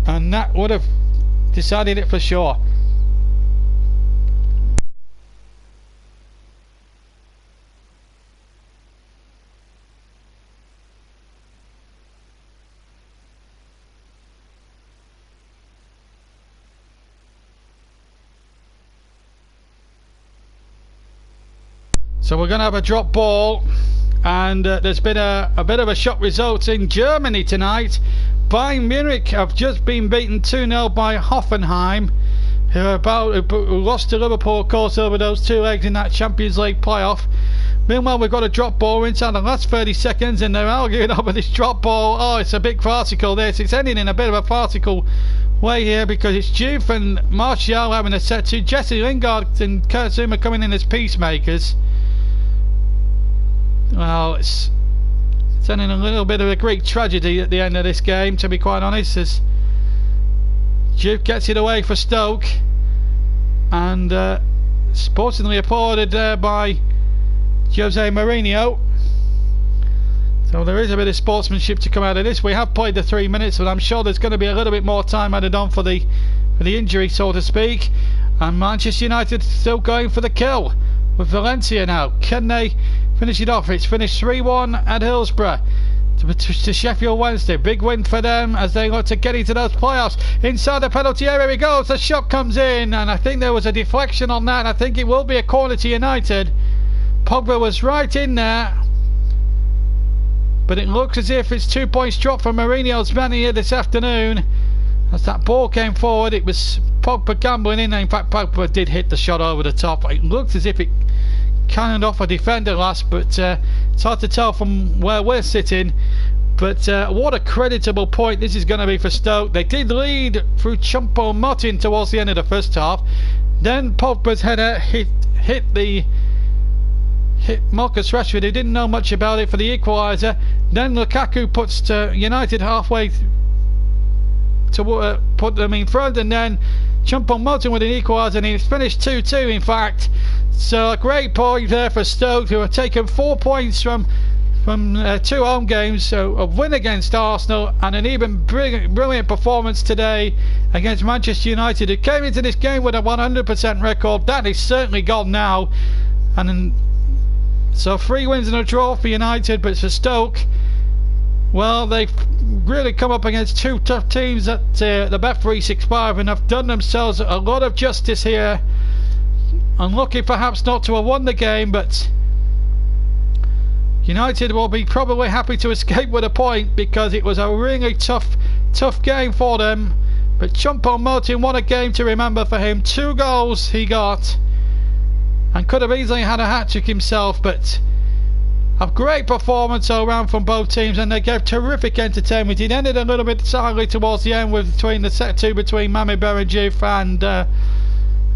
A: and that would have decided it for sure. So we're going to have a drop ball, and there's been a bit of a shock result in Germany tonight. Bayern Munich have just been beaten 2-0 by Hoffenheim, who lost to Liverpool, of course, over those 2 legs in that Champions League playoff. Meanwhile, we've got a drop ball inside the last 30 seconds, and they're arguing over this drop ball. Oh, it's a big farcical this. It's ending in a bit of a farcical way here, because it's Juve and Martial having a set to. Jesse Lingard and Kurt Zuma coming in as peacemakers. Well, it's ending a little bit of a Greek tragedy at the end of this game, to be quite honest, as Duke gets it away for Stoke, and sportingly applauded there by Jose Mourinho. So there is a bit of sportsmanship to come out of this. We have played the 3 minutes, but I'm sure there's going to be a little bit more time added on for the injury, so to speak. And Manchester United still going for the kill with Valencia now. Can they finish it off? It's finished 3-1 at Hillsborough to Sheffield Wednesday. Big win for them as they look to get into those playoffs. Inside the penalty area he goes. The shot comes in, and I think there was a deflection on that. I think it will be a corner to United. Pogba was right in there, but it looks as if it's 2 points dropped from Mourinho's man here this afternoon. As that ball came forward, it was Pogba gambling in. In fact, Pogba did hit the shot over the top. It looked as if it cannoned off a defender last, but it's hard to tell from where we're sitting. But what a creditable point this is going to be for Stoke. They did lead through Choupo-Moting towards the end of the first half. Then Pogba's header hit Marcus Rashford, who didn't know much about it, for the equaliser. Then Lukaku puts United halfway to put them in front, and then Choupo-Moting with an equaliser, and it's finished 2-2 in fact. So a great point there for Stoke, who have taken 4 points from 2 home games. So a win against Arsenal, and an even brilliant performance today against Manchester United, who came into this game with a 100% record. That is certainly gone now, and So 3 wins and a draw for United, but for Stoke, well, they've really come up against 2 tough teams at the Bet365 and have done themselves a lot of justice here. Unlucky perhaps not to have won the game, but United will be probably happy to escape with a point because it was a really tough game for them. But Choupo-Moting, what a game to remember for him. 2 goals he got and could have easily had a hat-trick himself, but a great performance all round from both teams, and they gave terrific entertainment. It ended a little bit sadly towards the end between the set 2 between Mami Berenjif and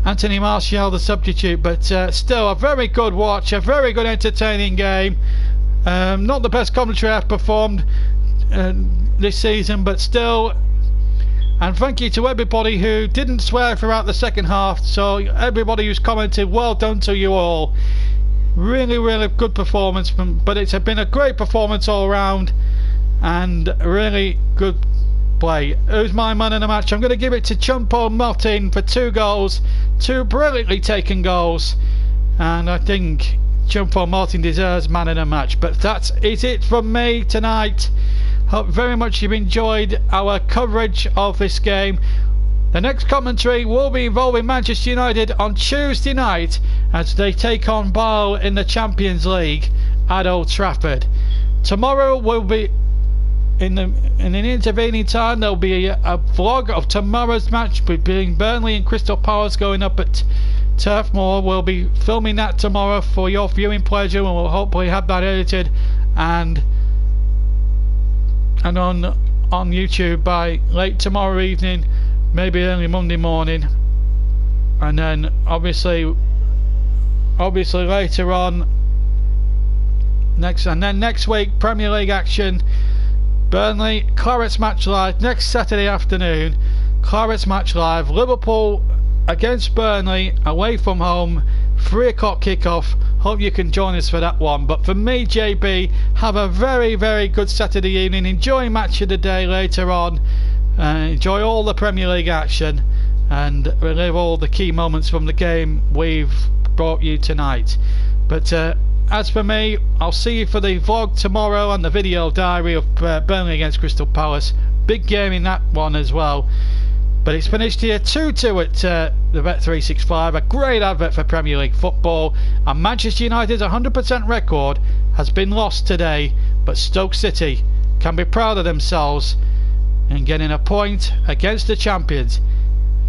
A: Anthony Martial, the substitute, but still a very good watch, a very good entertaining game. Not the best commentary I've performed this season, but still. And thank you to everybody who didn't swear throughout the second half. So everybody who's commented, well done to you all. Really, really good performance, but it's been a great performance all round and really good play. Who's my man in the match? I'm going to give it to Choupo-Moting for 2 goals, 2 brilliantly taken goals, and I think Choupo-Moting deserves man in the match. But that is it from me tonight. Hope very much you've enjoyed our coverage of this game. The next commentary will be involving Manchester United on Tuesday night as they take on Bale in the Champions League at Old Trafford. Tomorrow will be in an intervening time. There'll be a vlog of tomorrow's match between Burnley and Crystal Palace going up at Turf Moor. We'll be filming that tomorrow for your viewing pleasure, and we'll hopefully have that edited and on YouTube by late tomorrow evening, maybe early Monday morning. And then obviously later on next week, Premier League action. Burnley, Clarets Match Live next Saturday afternoon. Clarets Match Live, Liverpool against Burnley away from home, 3 o'clock kickoff. Hope you can join us for that one. But for me, JB, have a very, very good Saturday evening. Enjoy match of the day later on. Enjoy all the Premier League action and relive all the key moments from the game we've brought you tonight. But as for me, I'll see you for the vlog tomorrow and the video diary of Burnley against Crystal Palace. Big game in that one as well. But it's finished here 2-2 at the Bet365. A great advert for Premier League football. And Manchester United's 100% record has been lost today. But Stoke City can be proud of themselves in getting a point against the champions.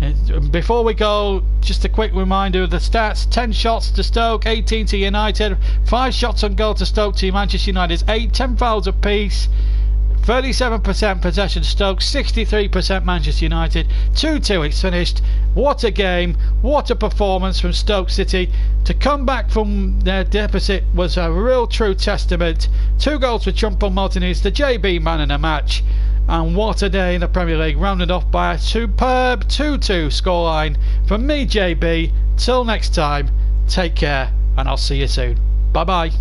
A: And before we go, just a quick reminder of the stats. 10 shots to Stoke, 18 to United. 5 shots on goal to Stoke to Manchester United's 8. 10 fouls apiece. 37% possession Stoke, 63% Manchester United. 2-2 it's finished. What a game, what a performance from Stoke City. To come back from their deficit was a real true testament. 2 goals for Choupo-Moting, who's the JB man in the match. And what a day in the Premier League, rounded off by a superb 2-2 scoreline. From me, JB, till next time, take care and I'll see you soon. Bye bye.